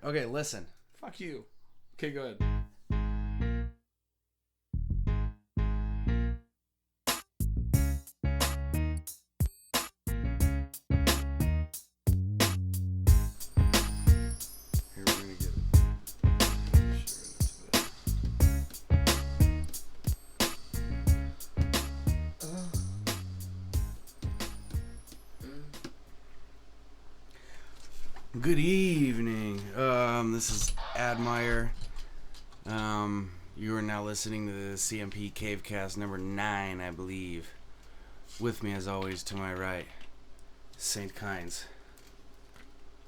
Okay, listen. Fuck you. Okay, go ahead. Here, we're gonna get Good evening. This is Admire. You are now listening to the CMPCaveCast number 9, I believe. With me, as always, to my right, St. Kynes.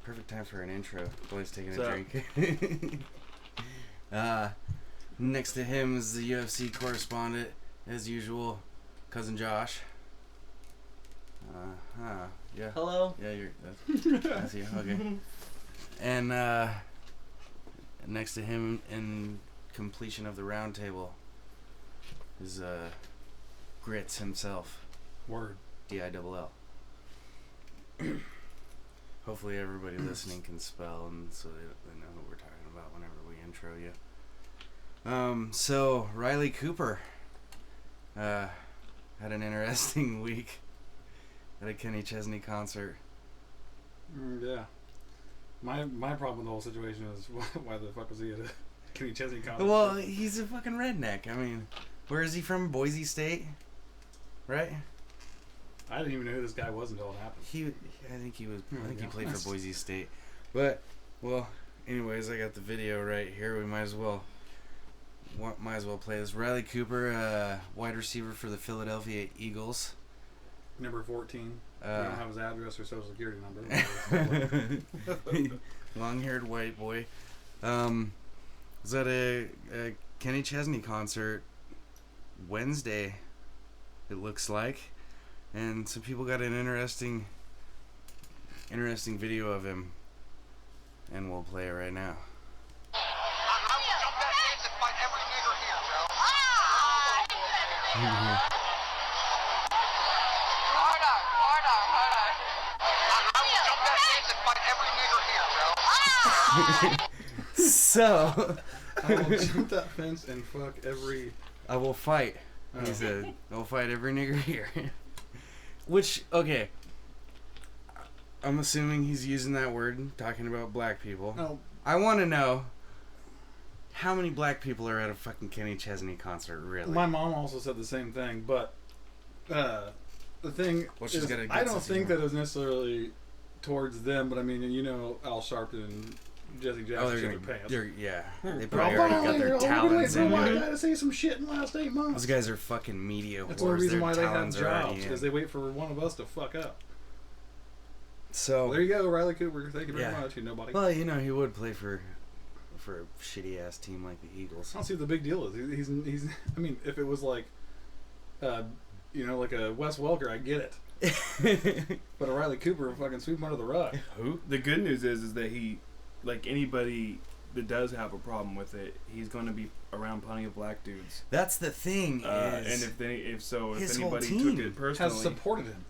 Perfect time for an intro. Boy's taking a drink. Next to him is the UFC correspondent, as usual, Cousin Josh. Yeah. Hello? Yeah, that's you. Okay. And next to him in completion of the round table is Grits himself. Word. D-I-double-L. Hopefully everybody listening can spell, and so they know who we're talking about whenever we intro you. So Riley Cooper had an interesting week at a Kenny Chesney concert. Yeah. My problem with the whole situation is why the fuck was he at a Kenny Chesney concert? Well, he's a fucking redneck. I mean, where is he from? Boise State, right? I didn't even know who this guy was until it happened. I think he played for Boise State. But well, anyways, I got the video right here. We might as well play this. Riley Cooper, wide receiver for the Philadelphia Eagles. Number 14. We don't have his address or social security number. Long-haired white boy. Was at a Kenny Chesney concert Wednesday, it looks like, and some people got an interesting video of him, and we'll play it right now. So I will jump that fence and fuck every... I will fight. He said, I'll fight every nigger here. Which, okay, I'm assuming he's using that word, talking about black people. No. I want to know how many black people are at a fucking Kenny Chesney concert, really? My mom also said the same thing, but the thing is, I don't think that it was necessarily towards them, but I mean, you know, Al Sharpton and Jesse Jackson shit their pants. They probably already got their talents in I it. gotta say some shit in the last 8 months. Those guys are fucking media That's whores. one reason Their why they have talents are already jobs, in. because they wait for one of us to fuck up. So Well, there you go, Riley Cooper. Thank you very much. You nobody. Well, you know, he would play for a shitty ass team like the Eagles. I don't see what the big deal is. He's. I mean, if it was like, you know, like a Wes Welker, I get it. But a Riley Cooper, fucking sweep him under the rug. Who? The good news is that he, like anybody that does have a problem with it, he's going to be around plenty of black dudes. That's the thing. And if anybody took it personally, Has supported him.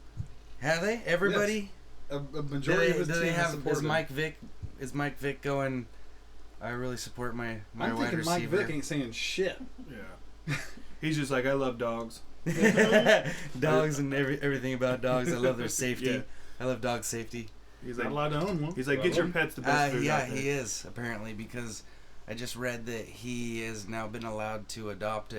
Have they? Everybody? Yes. A majority of his team has supported him. Is Mike Vick going, I really support my I'm wide thinking receiver? Mike Vick ain't saying shit. Yeah. He's just like, I love dogs. Dogs and everything about dogs. I love their safety. Yeah. I love dog safety. He's Not like, allowed to own one. he's like, get your pets the best food out there. He is, apparently, because I just read that he has now been allowed to adopt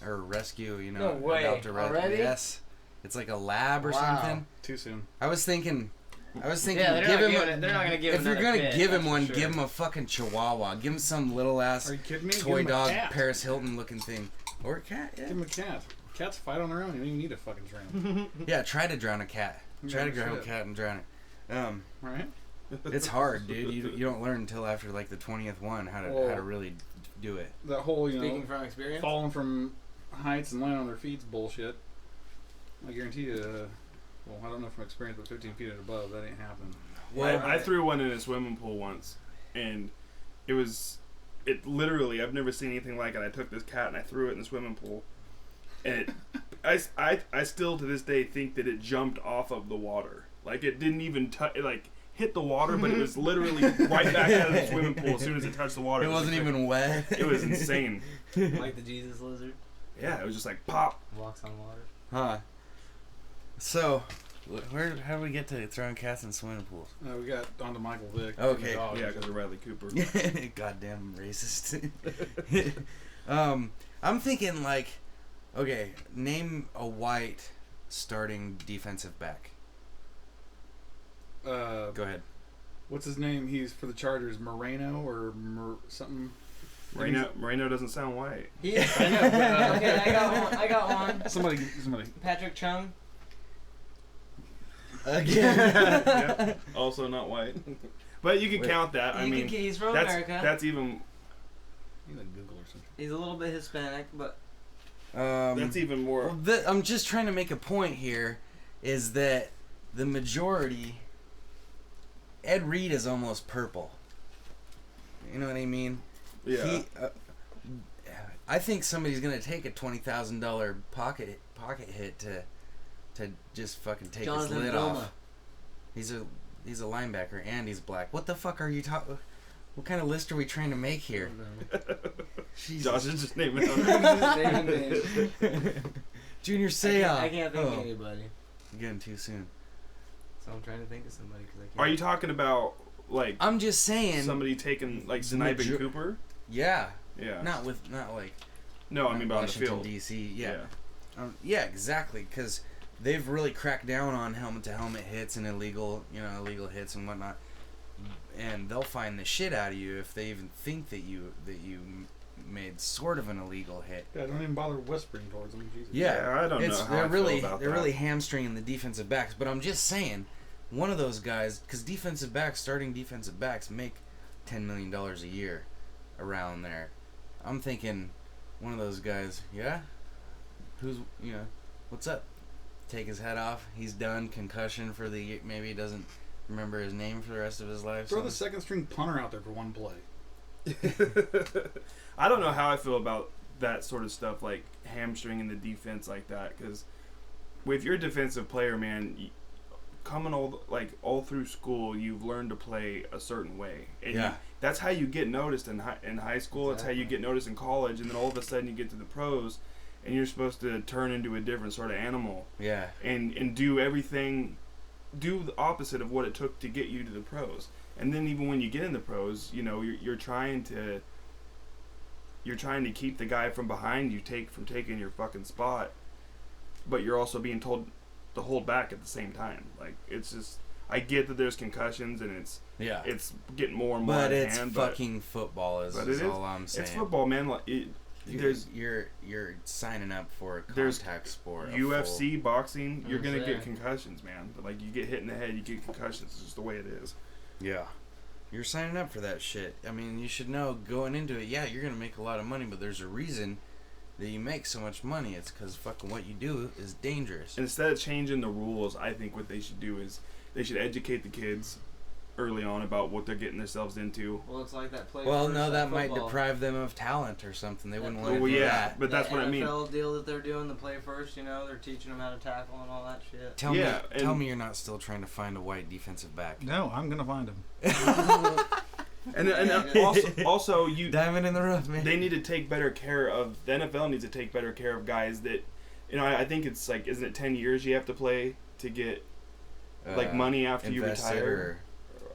or rescue, you know. No way. Adopt a Already? Yes. It's like a lab or Wow. something. Too soon. I was thinking, Yeah, they're not gonna give him if you're another gonna kid, give him that's one, for give sure. him a fucking Chihuahua. Give him some little ass Are you kidding me? toy Give him a dog, cat. Paris Hilton looking thing, or a cat. Yeah. Give him a cat. Cats fight on their own. You don't even need a fucking train. Yeah, try to drown a cat. Try to Yeah, grab a shit. cat and drown it. Right? It's hard, dude. You don't learn until after like the 20th one how to really do it. That whole, you Speaking know, from experience? falling from heights and landing on their feet's bullshit. I guarantee you, well, I don't know from experience, but 15 feet and above, that ain't happening. Well, I threw one in a swimming pool once, and it literally, I've never seen anything like it. I took this cat and I threw it in the swimming pool, and I still to this day think that it jumped off of the water. Like, it didn't even touch, like, hit the water, but it was literally right back out of the swimming pool as soon as it touched the water. It wasn't even wet. It was insane. Like the Jesus lizard. Yeah, it was just like pop. Walks on water. Huh. So, how do we get to throwing cats in swimming pools? We got onto Michael Vick. Okay. Yeah, because of Bradley Cooper. Goddamn racist. I'm thinking like, okay, name a white starting defensive back. Go ahead. What's his name? He's for the Chargers. Moreno or something. Moreno doesn't sound white. Yeah. I know, but, okay, I got one. Somebody. Patrick Chung. Again. Yeah, also not white. But you can count that. I mean, he's from America. That's even. You like Google or something. He's a little bit Hispanic, but. That's even more. Well, I'm just trying to make a point here, is that the majority. Ed Reed is almost purple. You know what I mean? Yeah. I think somebody's gonna take a $20,000 pocket hit to just fucking take his lid off. He's a linebacker and he's black. What the fuck are you talking? What kind of list are we trying to make here? Josh is just naming Junior Seau. I can't think of anybody. You're getting too soon. So I'm trying to think of somebody because I can't. Are you talking about like? I'm just saying. Somebody taking like sniping Cooper. Yeah. Yeah. Not like. No, I mean about the field. DC. Yeah. Yeah, exactly. Because they've really cracked down on helmet-to-helmet hits and illegal hits and whatnot. And they'll find the shit out of you if they even think that you made sort of an illegal hit. Yeah, don't even bother whispering towards them. Jesus. Yeah, I don't know how I feel about they're that. really hamstringing the defensive backs. But I'm just saying, one of those guys, because starting defensive backs make $10 million a year around there. I'm thinking one of those guys, who's, what's up? Take his head off. He's done. Concussion for the year. Maybe he doesn't remember his name for the rest of his life. Throw the second string punter out there for one play. I don't know how I feel about that sort of stuff, like hamstringing the defense like that, because with your defensive player, man, coming all through school, you've learned to play a certain way, and that's how you get noticed in high school. Exactly. It's how you get noticed in college, and then all of a sudden you get to the pros, and you're supposed to turn into a different sort of animal. Yeah. And do everything, do the opposite of what it took to get you to the pros. And then even when you get in the pros, you're trying to keep the guy from behind you from taking your fucking spot, but you're also being told to hold back at the same time. Like, it's just, I get that there's concussions and it's getting more and more out of hand, but fucking football is all I'm saying. It's football, man. Like, you're signing up for a contact sport. UFC, boxing, you're gonna get concussions, man. But like, you get hit in the head, you get concussions. It's just the way it is. Yeah. You're signing up for that shit. I mean, you should know going into it, you're going to make a lot of money, but there's a reason that you make so much money. It's because fucking what you do is dangerous. And instead of changing the rules, I think what they should do is they should educate the kids early on about what they're getting themselves into. Well, it's like that play. Well, no, that might deprive them of talent or something. They wouldn't want to do that. But that's what I mean. The NFL deal that they're doing, the play first, they're teaching them how to tackle and all that shit. Tell me you're not still trying to find a white defensive back. No, I'm going to find him. and also you diamond in the rough, man. They need to take better care of, the NFL needs to take better care of guys that, I think it's like, isn't it 10 years you have to play to get like money after you retire?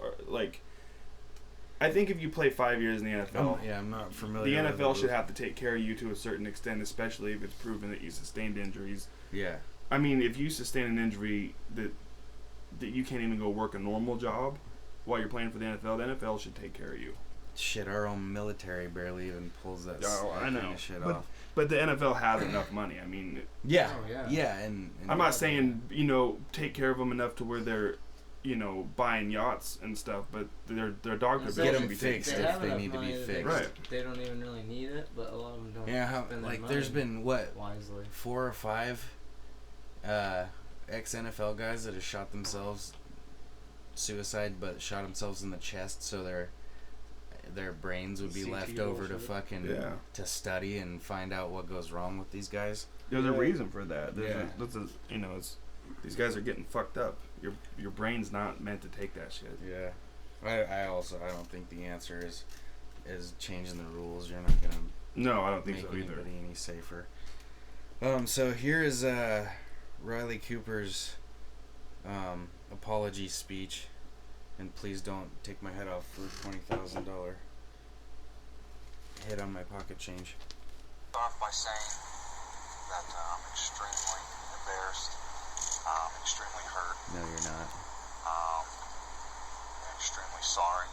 Or like, I think if you play 5 years in the NFL, I'm not familiar. The NFL should have to take care of you to a certain extent, especially if it's proven that you sustained injuries. Yeah. I mean, if you sustain an injury that you can't even go work a normal job while you're playing for the NFL should take care of you. Shit, our own military barely even pulls that kind of shit off. But the NFL has enough money. I mean, and I'm not saying take care of them enough to where they're buying yachts and stuff, but their doctor bills should be fixed if they need to be fixed. Right. They don't even really need it, but a lot of them don't. Yeah, there's been wisely 4 or 5 ex-NFL guys that have shot themselves suicide, but shot themselves in the chest, so their brains would be left over to fucking to study and find out what goes wrong with these guys. There's a reason for that. These guys are getting fucked up. Your brain's not meant to take that shit. Yeah. I don't think the answer is changing the rules. You're not gonna. No, I don't think make so either. anybody any safer. So here is Riley Cooper's apology speech, and please don't take my head off for $20,000 hit on my pocket change. Start by saying that I'm extremely embarrassed, extremely hurt. No, you're not. And extremely sorry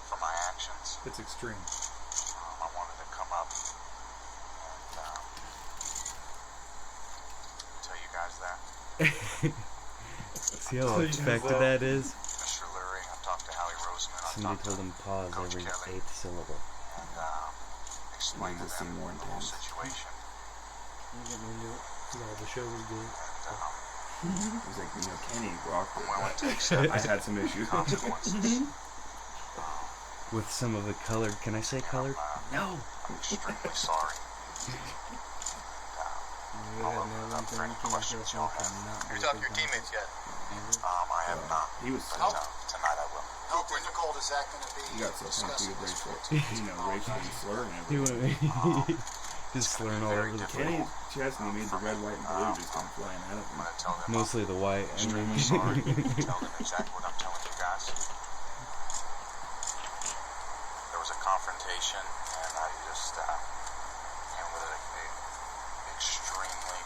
for my actions. It's extreme. I wanted to come up and tell you guys that. See how expected that is? Mr. Lurie, I've talked to Hallie Roseman. I've Somebody talked told to him pause Coach every Kelly, 8th syllable. and explained to them the whole situation. You get into it. The show was good. And, It was like, Kenny rocked I'm it. willing to accept I had some issues. consequences. With some of the colored. Can I say colored? No. I'm extremely sorry. I'll open it up for any questions y'all have. You talked to your teammates yet? I have not. He was But, tonight I will. How difficult is that going to be? he got so pumped with racial, racially slurring He everything. just slurring all over the Kenny place. Chesney made the red, white, and blue just come flying out of I'm him. going to tell them Mostly the white. I'm extremely sorry. Tell them exactly what I'm telling you guys. There was a confrontation, and I just handled it extremely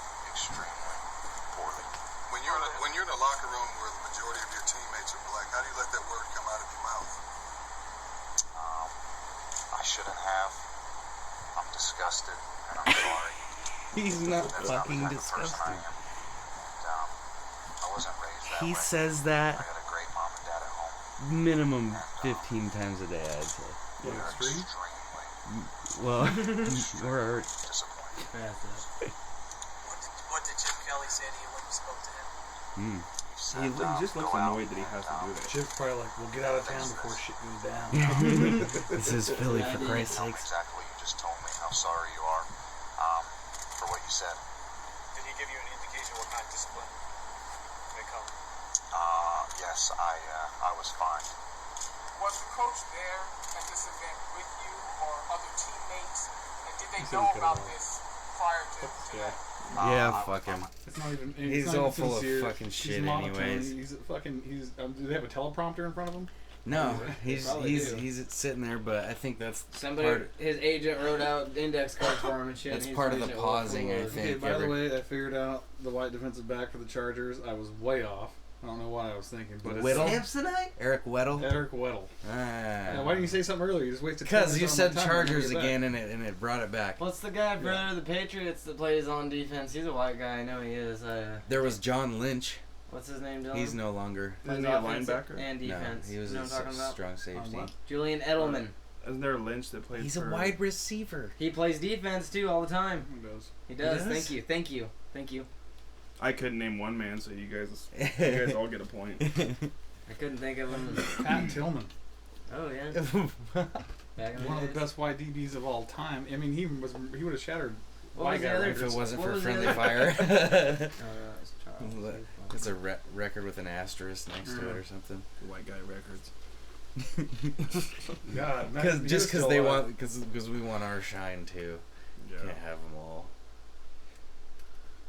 poorly. When you're in a locker room where the majority of your teammates are black, how do you let that word come out of your mouth? I shouldn't have. I'm disgusted, and I'm sorry. He's not That's fucking not the type of person I disgusting. am. And, I wasn't raised that He way. says I that got a great mom and dad at home. minimum 15 times a day, I'd say. What, They're extreme? extremely Well, we're disappointed. What did Chip Kelly say to you when you spoke to him? He just looks annoyed that he has to do that. Chip's probably like, we'll get out of town before shit goes down. This is Philly, for Christ's Tell me sakes. exactly what you just told me, how sorry you are for what you said. Did he give you an indication what kind of discipline may come? Yes, I was fine. Was the coach there at this event with you or other teammates? And did they He said know he cut it about off. this prior to Yeah. that? Yeah, fuck him. It's not even. He's it's not all even full of sincere. fucking He's shit monotone. anyways. He's fucking. He's. Do they have a teleprompter in front of him? No, They probably do. he's sitting there, but I think that's Somebody, his agent wrote out index cards for him and shit. That's and he's part of reading the it word for pausing, I word. think. Okay, by the way, I figured out the white defensive back for the Chargers. I was way off. I don't know what I was thinking, but Whittle? it's Samsonite? Eric Weddle. Eric Weddle. Yeah, why didn't you say something earlier? You just wasted 10 Because minutes you on said my time. Chargers Bring it again, and it brought it back. What's the guy, brother of the Patriots, that plays on defense? He's a white guy. I know he is. There was John Lynch. What's his name, Dylan? He's no longer. Plays Isn't he a offense linebacker? and defense. No, he was you know a what I'm talking about? strong On safety. what? Julian Edelman. Isn't there a Lynch that plays He's for... a wide receiver. He plays defense too all the time. Who does? He does. does? Thank you. Thank you. Thank you. I couldn't name one man, so you guys all get a point. I couldn't think of him. Pat Tillman. Oh yeah. Back in the One of the days. best white DBs of all time. I mean, he would have shattered What white was the guy other- If it records. wasn't What for was the friendly other- fire. Oh, it's Charles. It's a record with an asterisk next to it or something. White guy records. God, Because they want because we want our shine too. Yeah. Can't have them all.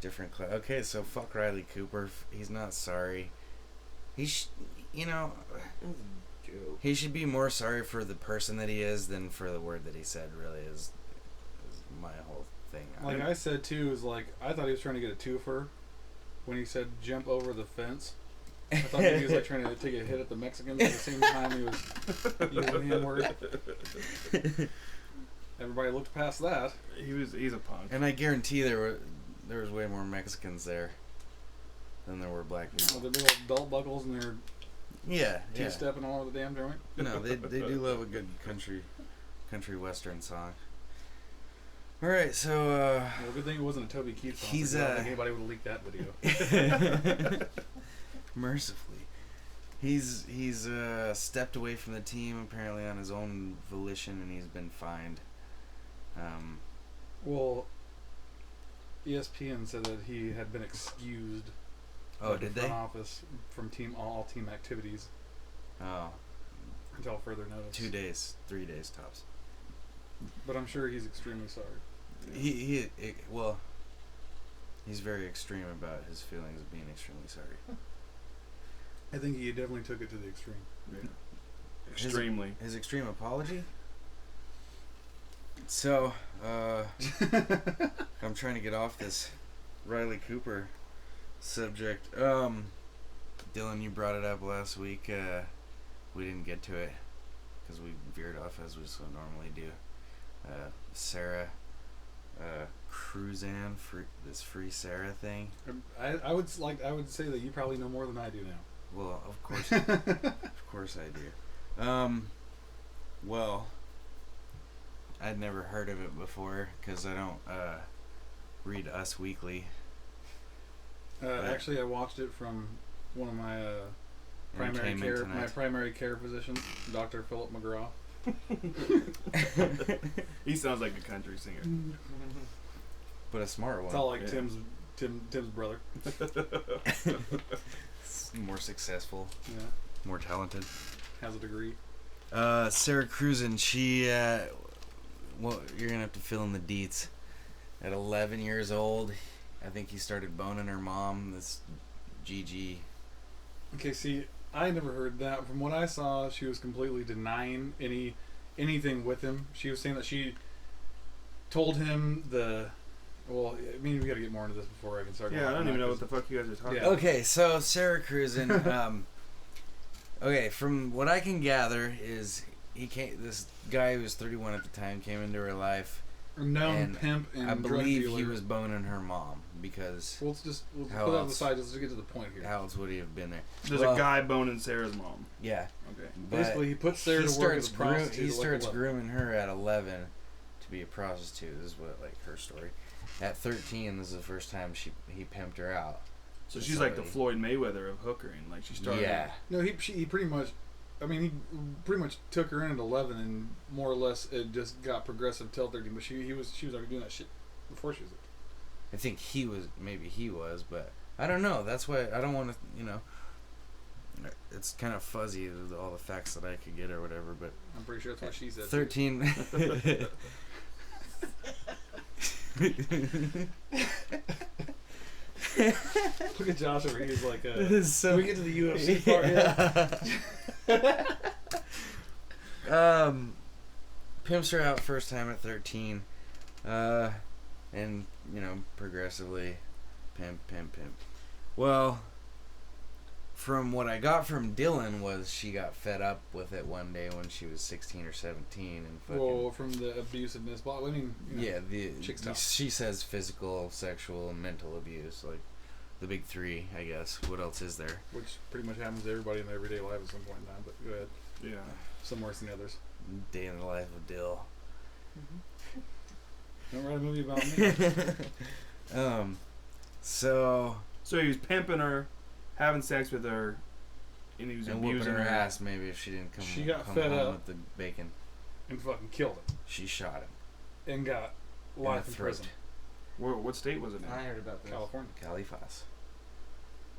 Different okay, so fuck Riley Cooper. He's not sorry. He he should be more sorry for the person that he is than for the word that he said. Really is my whole thing. Like I said too, is like I thought he was trying to get a twofer when he said jump over the fence. I thought maybe he was like trying to take a hit at the Mexicans at the same time he was using the N-word. Everybody looked past that. He's a punk. And I guarantee there was way more Mexicans there than there were black people. With their big old belt buckles and their Yeah, two-stepping all over the damn joint. No, they do love a good country western song. All right, so Well, good thing it wasn't a Toby Keith song. He's, I don't think anybody would have leaked that video. mercifully, he's stepped away from the team apparently on his own volition, and he's been fined. Well, ESPN said that he had been excused Oh, did they? Front office from all team activities. Oh. Until further notice. 2 days, 3 days tops. But I'm sure he's extremely sorry. Well, he's very extreme about his feelings of being extremely sorry. I think he definitely took it to the extreme. Yeah. Extremely. His extreme apology? So, I'm trying to get off this Riley Cooper subject. Dylan, you brought it up last week. We didn't get to it because we veered off as we so normally do. Sara Kruzan, this free Sara thing. I would say that you probably know more than I do now. Well, of course, of course I do. Well, I'd never heard of it before because I don't read Us Weekly. Actually, I watched it from one of my primary care physicians, Dr. Philip McGraw. He sounds like a country singer, but a smart one. It's all like Tim's brother. More successful. Yeah. More talented. Has a degree. Sara Kruzan, she well, you're gonna have to fill in the deets. At 11 years old, I think he started boning her mom, this Gigi. Okay, see, I never heard that. From what I saw, she was completely denying anything with him. She was saying that she told him well, I mean, we got to get more into this before I can start. Yeah, I don't even know what the fuck you guys are talking about. Okay, so Sara Kruzan, okay, from what I can gather is this guy who was 31 at the time came into her life. Known pimp and I drug believe dealer. he was boning her mom because. We'll put that on the side just to get to the point here. How else would he have been there? There's a guy boning Sarah's mom. Yeah. Okay. Basically, he puts Sarah to work as a prostitute. He starts grooming her at 11 to be a prostitute. This is what her story. At 13, this is the first time he pimped her out. So she's like the Floyd Mayweather of hookering. Like she started. Yeah. No, he pretty much. I mean, he pretty much took her in at 11, and more or less it just got progressive till 13. But she was already doing that shit before she was. I think maybe he was, but I don't know. That's why I don't want to. It's kind of fuzzy all the facts that I could get or whatever. But I'm pretty sure that's what she said. 13. Look at Josh over here. He's like, so can we get to the UFC part yet? Pimps her out first time at 13. And, progressively pimp. Well, from what I got from Dylan was she got fed up with it one day when she was 16 or 17 and fucking... Well, from the abusiveness. Well, I mean, she says physical, sexual, and mental abuse, like the big three, I guess. What else is there? Which pretty much happens to everybody in their everyday life at some point in time, but go ahead. Yeah. Some worse than others. Day in the life of Dill. Don't write a movie about me. So he was pimping her, having sex with her, and he was abusing her ass. Maybe if she didn't come. She got come fed home up with the bacon, and fucking killed him. She shot him and got life in prison. What state was it in? I heard about this. California. Califas.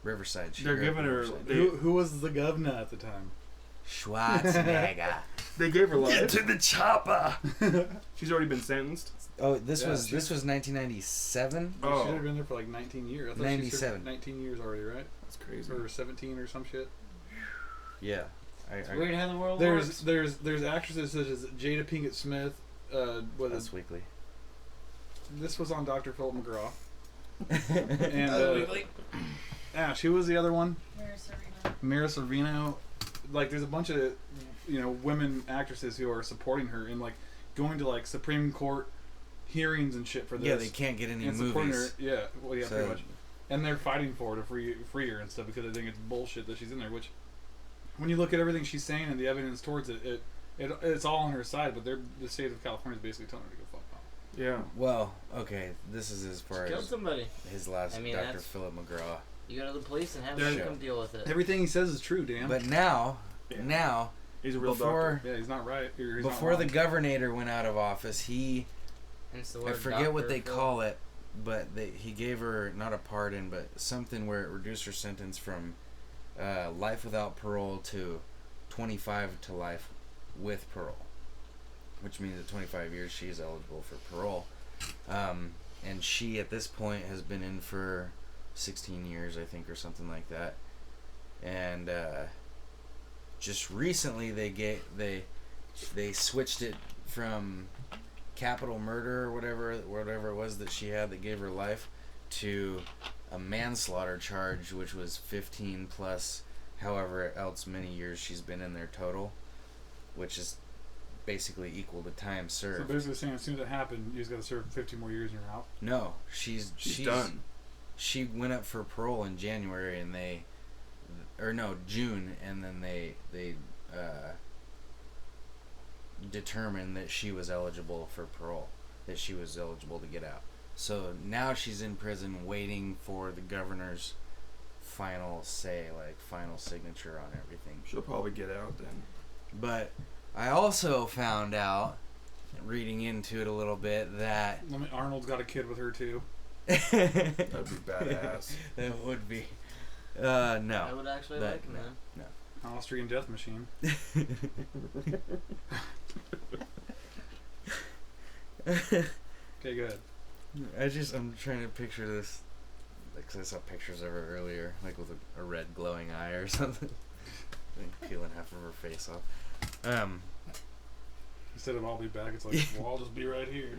Riverside. They're giving her. Who was the governor at the time? Schwarzenegger. They gave her life. Get to the chopper. She's already been sentenced. Oh, this was 1997. Oh, she should have been there for like 19 years. I thought 97. 19 years already, right? That's crazy. Or 17 or some shit. Yeah. It's weird how the world works. works. There's actresses such as Jada Pinkett Smith. Us Weekly. This was on Dr. Philip McGraw. And she was the other one. Mira Sorvino. Like, there's a bunch of women actresses who are supporting her and like going to like Supreme Court hearings and shit for this. Yeah, they can't get any movies. Her, pretty much. And they're fighting for her to free her and stuff because they think it's bullshit that she's in there. Which, when you look at everything she's saying and the evidence towards it, it's all on her side. But the state of California is basically telling her to go fuck off. Yeah. Well, okay, this is as far killed as somebody. His last, Dr. Philip McGraw. You go to the police and have them come deal with it. Everything he says is true, Dan. But now, he's a real doctor. Yeah, he's not right. Before the governor went out of office, I forget what they call it. he gave her not a pardon, but something where it reduced her sentence from life without parole to 25 to life with parole, which means at 25 years she is eligible for parole. And she at this point has been in for 16 years, I think, or something like that. And just recently they switched it from capital murder or whatever it was that she had that gave her life to a manslaughter charge, which was 15 plus however else many years she's been in there total, which is basically equal to time served. So basically saying as soon as it happened, you just got to serve 15 more years and you're out? No, she's done. She went up for parole in January and June, and then they determined that she was eligible for parole, that she was eligible to get out. So now she's in prison waiting for the governor's final say, like final signature on everything. She'll probably get out then. But I also found out, reading into it a little bit, that Arnold's got a kid with her too. That'd be badass. That would be. No. I would actually like him, man. No. Austrian death machine. Okay, go ahead. I'm trying to picture this, like, 'cause I saw pictures of her earlier, like with a red glowing eye or something, like peeling half of her face off. Instead of I'll be back, it's like, well, I'll just be right here.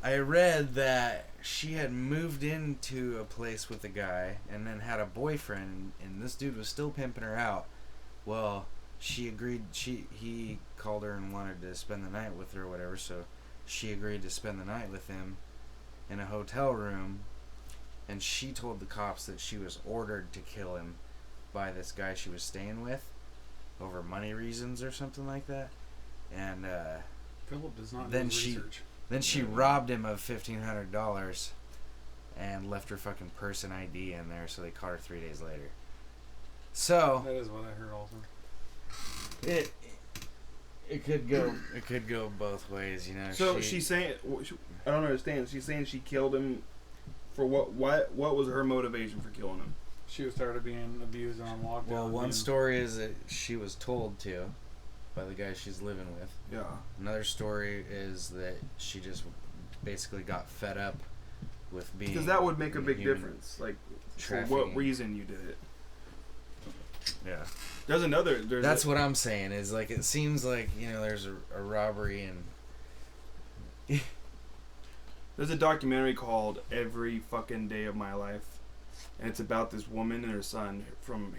I read that she had moved into a place with a guy and then had a boyfriend, and this dude was still pimping her out. Well, she agreed. He called her and wanted to spend the night with her or whatever, so she agreed to spend the night with him in a hotel room, and she told the cops that she was ordered to kill him by this guy she was staying with over money reasons or something like that. And Philip does not then do research. Then she robbed him of $1,500 and left her fucking purse and ID in there, so they caught her 3 days later. So that is what I heard also. It could go both ways, you know. So she's saying, I don't understand. She's saying she killed him for what? What was her motivation for killing him? She was tired of being abused and on lockdown. Well, one story is that she was told to by the guy she's living with. Yeah. Another story is that she just basically got fed up with being. Because that would make a big difference. Like, for what reason you did it. Yeah. That's what I'm saying, is like, it seems like, you know, there's a robbery and there's a documentary called Every Fucking Day of My Life, and it's about this woman and her son from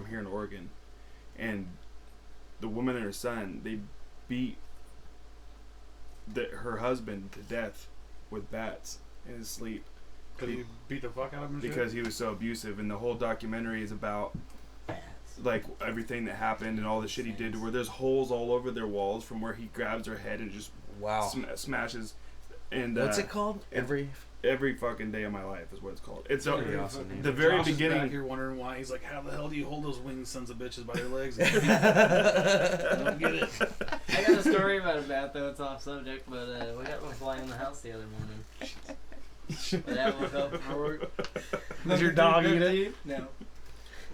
here in Oregon, and the woman and her son, they beat her husband to death with bats in his sleep. Because he beat the fuck out of him? Because he was so abusive, and the whole documentary is about like everything that happened and all the shit he did, where there's holes all over their walls from where he grabs her head and just smashes. And what's it called? Every Fucking Day of My Life is what it's called. It's pretty awesome name. The very Josh beginning. Is back here wondering why. He's like, how the hell do you hold those winged sons of bitches by their legs? I don't get it. I got a story about a bat, though. It's off subject, but we got one flying in the house the other morning. My dad woke up for work. Does your dog eat it? No.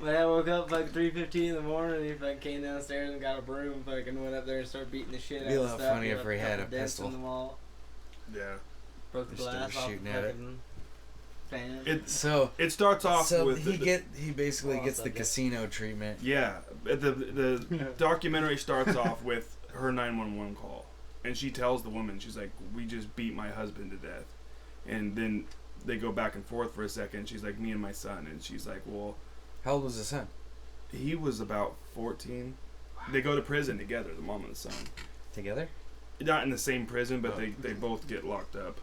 My dad woke up like 3:15 in the morning, and he fucking came downstairs and got a broom, fucking went up there and started beating the shit out of stuff. It'd be a lot funny if he had a pistol. In the wall. Yeah. Broke the glass off the fucking fan. It starts off with he basically gets the casino treatment. Yeah. The documentary starts off with her 911 call, and she tells the woman, she's like, we just beat my husband to death. And then they go back and forth for a second. She's like, me and my son. And she's like, well, how old was the son? He was about 14. They go to prison together, the mom and the son. Together? Not in the same prison, but they both get locked up.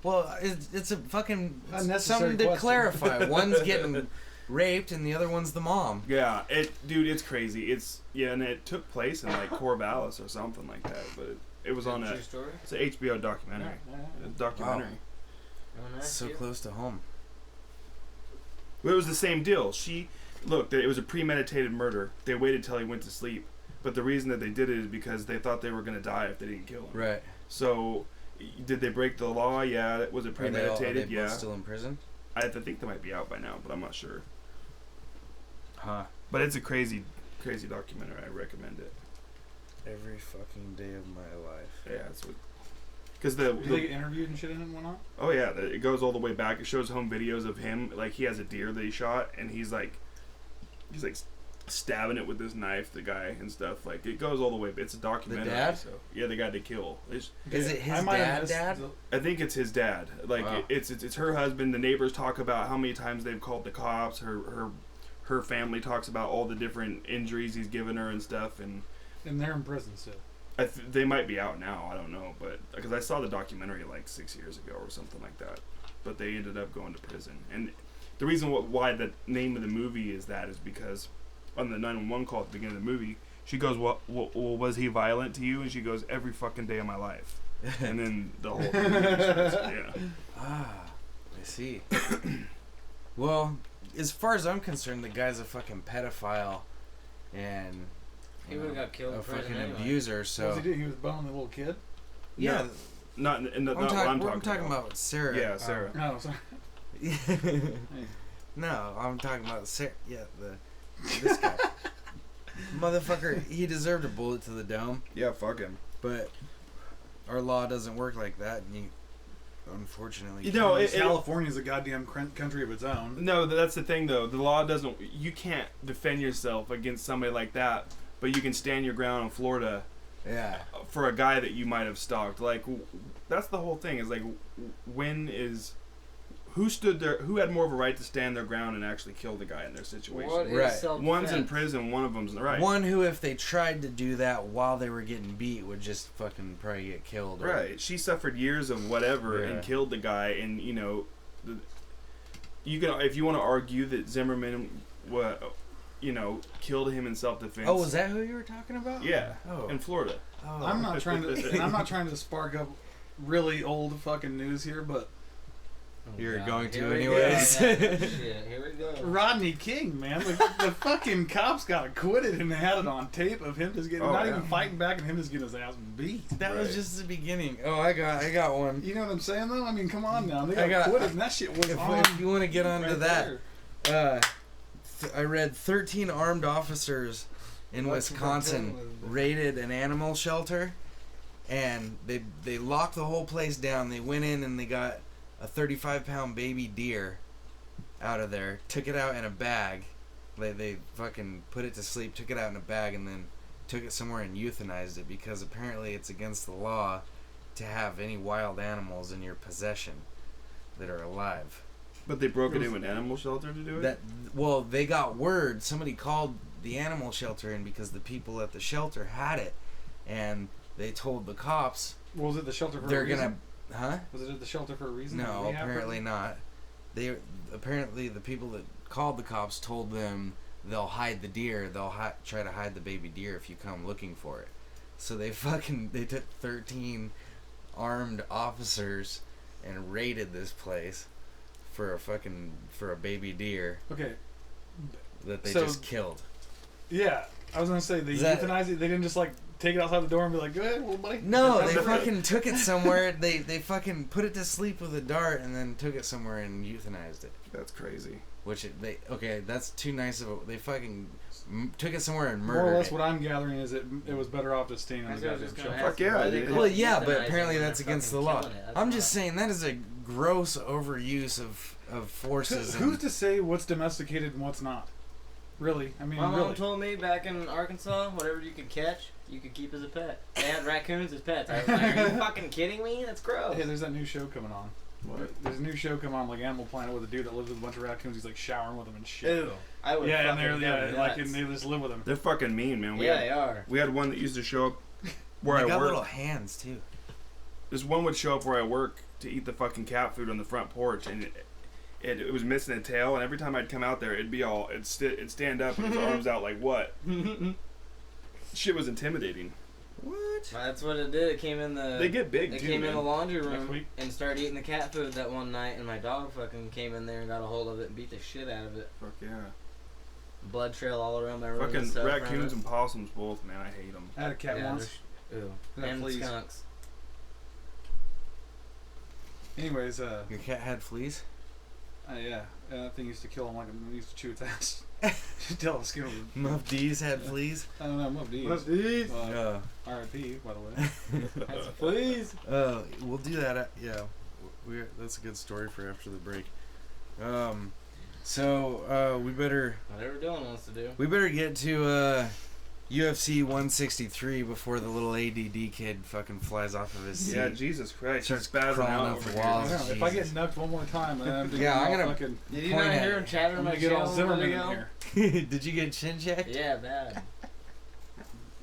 Well, it's a fucking unnecessary something to clarify. One's getting raped and the other one's the mom. Yeah, it's crazy. And it took place in like Corvallis or something like that, but it was on true story? It's an HBO documentary. Yeah. Documentary. Wow. So close to home. But it was the same deal. It was a premeditated murder. They waited till he went to sleep, But the reason that they did it is because they thought they were going to die if they didn't kill him. Right. So, did they break the law? Yeah. Was it premeditated? Are they both still in prison? I think they might be out by now, but I'm not sure. Huh. But it's a crazy documentary. I recommend it. Every fucking day of my life. Yeah, it's what. Because Did they get interviewed and shit in it and whatnot? Oh yeah, it goes all the way back. It shows home videos of him, like he has a deer that he shot, and he's like stabbing it with this knife, the guy and stuff. Like it goes all the way. It's a documentary. The dad? So yeah, the guy to kill. Is it his dad? I think it's his dad. Like wow. it's her husband. The neighbors talk about how many times they've called the cops. Her family talks about all the different injuries he's given her and stuff, and they're in prison still. they might be out now. I don't know, but because I saw the documentary like 6 years ago or something like that, but they ended up going to prison. And the reason why the name of the movie is that is because on the 911 call at the beginning of the movie, she goes, "Well, was he violent to you?" And she goes, "Every fucking day of my life." And then the whole movie starts, yeah. Ah, I see. Well, as far as I'm concerned, the guy's a fucking pedophile and He would have got killed a in prison fucking anyway. abuser. What So was he doing? He was boning the little kid? yeah, Not what I'm talking about. Sarah. Yeah, Sarah. No, sorry. No, I'm talking about Sarah. Yeah, this guy. Motherfucker, he deserved a bullet to the dome. Yeah, fuck him. But our law doesn't work like that, and you unfortunately You know, California's a goddamn country of its own. No, that's the thing though. The law doesn't. You can't defend yourself against somebody like that, but you can stand your ground in Florida. Yeah. For a guy that you might have stalked, like that's the whole thing. Is like, who stood there? Who had more of a right to stand their ground and actually kill the guy in their situation? What is Right. self-defense? One's in prison, one of them's right. One who, if they tried to do that while they were getting beat, would just fucking probably get killed. Or, Right. She suffered years of whatever Yeah. and killed the guy, and you can if you want to argue that Zimmerman, killed him in self-defense. Oh, was that who you were talking about? Yeah. Oh. In Florida. Oh. I'm not trying to spark up really old fucking news here, but Oh, You're God. going to Here we anyways. go. Yeah, shit, here we go. Rodney King, man, the fucking cops got acquitted and they had it on tape of him just getting even fighting back and him just getting his ass beat. That was just the beginning. Oh, I got one. You know what I'm saying though? I mean, come on now, they I got- acquitted and that shit was on. If you want to get onto right that, there. I read 13 armed officers in Wisconsin raided an animal shelter, and they locked the whole place down. They went in and they got a 35-pound baby deer out of there, took it out in a bag. They fucking put it to sleep, took it out in a bag, and then took it somewhere and euthanized it because apparently it's against the law to have any wild animals in your possession that are alive. But they broke it into an animal shelter to do it? They got word. Somebody called the animal shelter in because the people at the shelter had it, and they told the cops Was it the shelter for a they're reason? Huh? Was it at the shelter for a reason? No, apparently not. Apparently the people that called the cops told them they'll hide the deer. They'll try to hide the baby deer if you come looking for it. So they took 13 armed officers and raided this place for a baby deer. Okay. That they So- just killed. Yeah, I was gonna say they euthanized it. They didn't just like take it outside the door and be like, "Go ahead, little buddy." No, they fucking took it somewhere. They fucking put it to sleep with a dart and then took it somewhere and euthanized it. That's crazy. That's too nice of a. They fucking took it somewhere and murdered More or less, it. what I'm gathering is it was better off just staying on the goddamn shelter. Fuck yeah, dude. Well, yeah, but apparently that's against the law. I'm just saying. saying that is a gross overuse of forces. Who's to say what's domesticated and what's not? Really, I mean, My mom really. told me back in Arkansas, whatever you could catch, you could keep as a pet. They had raccoons as pets. I was like, are you fucking kidding me? That's gross. Hey, there's that new show coming on. What? There's a new show coming on, like Animal Planet, with a dude that lives with a bunch of raccoons. He's like showering with them and shit. Ew. I would Yeah, and fucking they're go like, nuts. and they just live with them. They're fucking mean, man. They are. We had one that used to show up where They I got work. little hands too. This one would show up where I work to eat the fucking cat food on the front porch, and it was missing a tail. And every time I'd come out there, it'd stand up and his arms out like what? Shit was intimidating. What? That's what it did. It came in the. They get big It too, came in man. the laundry Next room week. and started eating the cat food that one night, and my dog fucking came in there and got a hold of it and beat the shit out of it. Fuck yeah. blood trail all around my room. Fucking and stuff raccoons and possums both, man. I hate them. I had a cat once. Ooh. Had And fleas. skunks. Anyways, Your cat had fleas? yeah, that thing used to kill him like it used to chew its ass. Tell the skin was. Muff D's had fleas? I don't know, Muff D's. Muff D's. R.I.P. By the way. That's please. We'll do that. Yeah, that's a good story for after the break. So we better. Whatever Dylan wants to do. We better get to UFC 163 before the little ADD kid fucking flies off of his seat. Yeah, Jesus Christ. Starts He's spazzing crawling out up over the here. walls. I know, if I get nucked one more time, I'm gonna- fucking. Did you Point not at hear it. him chatter I'm in gonna my get all channel Zimmerman in video? here. Did you get chin checked? Yeah, bad.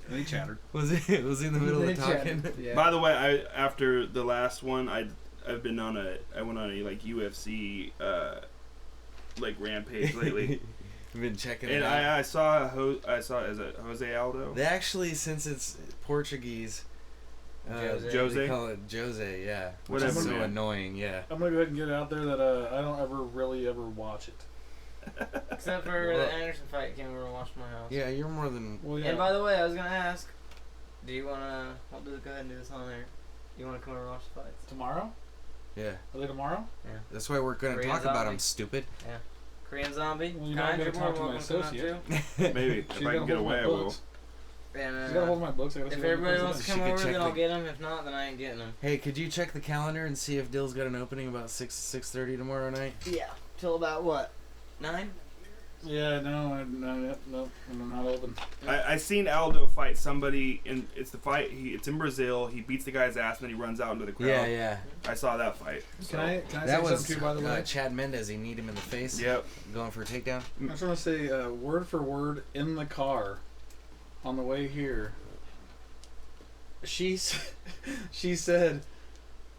And he chattered. Was he in the middle of They talking? chatted. Yeah. By the way, after the last one, I went on a like UFC like rampage lately. You've been checking it And out. I saw is it Jose Aldo? They actually, since it's Portuguese, Jose. they call it Jose, yeah. Which Whatever, is so man. annoying, yeah. I'm gonna go ahead and get it out there that I don't ever watch it. Except for the Anderson fight came over and watched my house. Yeah, you're more than... Well, yeah. And by the way, I was gonna ask, do you wanna? I'll go ahead and do this on air. You wanna come over and watch the fights? Tomorrow? Yeah. Are they tomorrow? Yeah. That's why we're going to Korean talk about zombie. them, stupid. Yeah. Korean zombie. Well, you know, I gotta You're talk to more my welcome come out associate. too. Maybe She's if I got can get hold away, my I will. books. And She's got hold of my books. I gotta see if what everybody it wants is. to She come could over, check then the- I'll get them. If not, then I ain't getting them. Hey, could you check the calendar and see if Dill's got an opening about 6:30 tomorrow night? Yeah. Till about what? 9? Yeah, no, I'm not open. I seen Aldo fight somebody, and it's the fight. It's in Brazil. He beats the guy's ass, and then he runs out into the crowd. Yeah, yeah. I saw that fight. Can I That say was something too, by the way? Chad Mendez. He kneed him in the face. Yep. Going for a takedown. I just want to say word for word in the car on the way here. She said,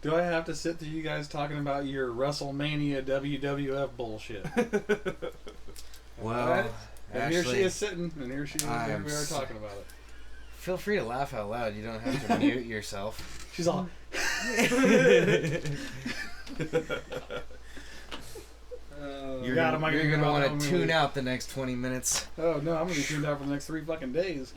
"Do I have to sit through you guys talking about your WrestleMania WWF bullshit?" Well, Right? And here she actually, is sitting, and here she is. I Here am we are s- talking about it. feel free to laugh out loud. You don't have to mute yourself. She's all. You're God, gonna, am I you're gonna gonna go want out to on tune the- out the next 20 minutes. Oh no, I'm gonna be tuned out for the next 3 fucking days.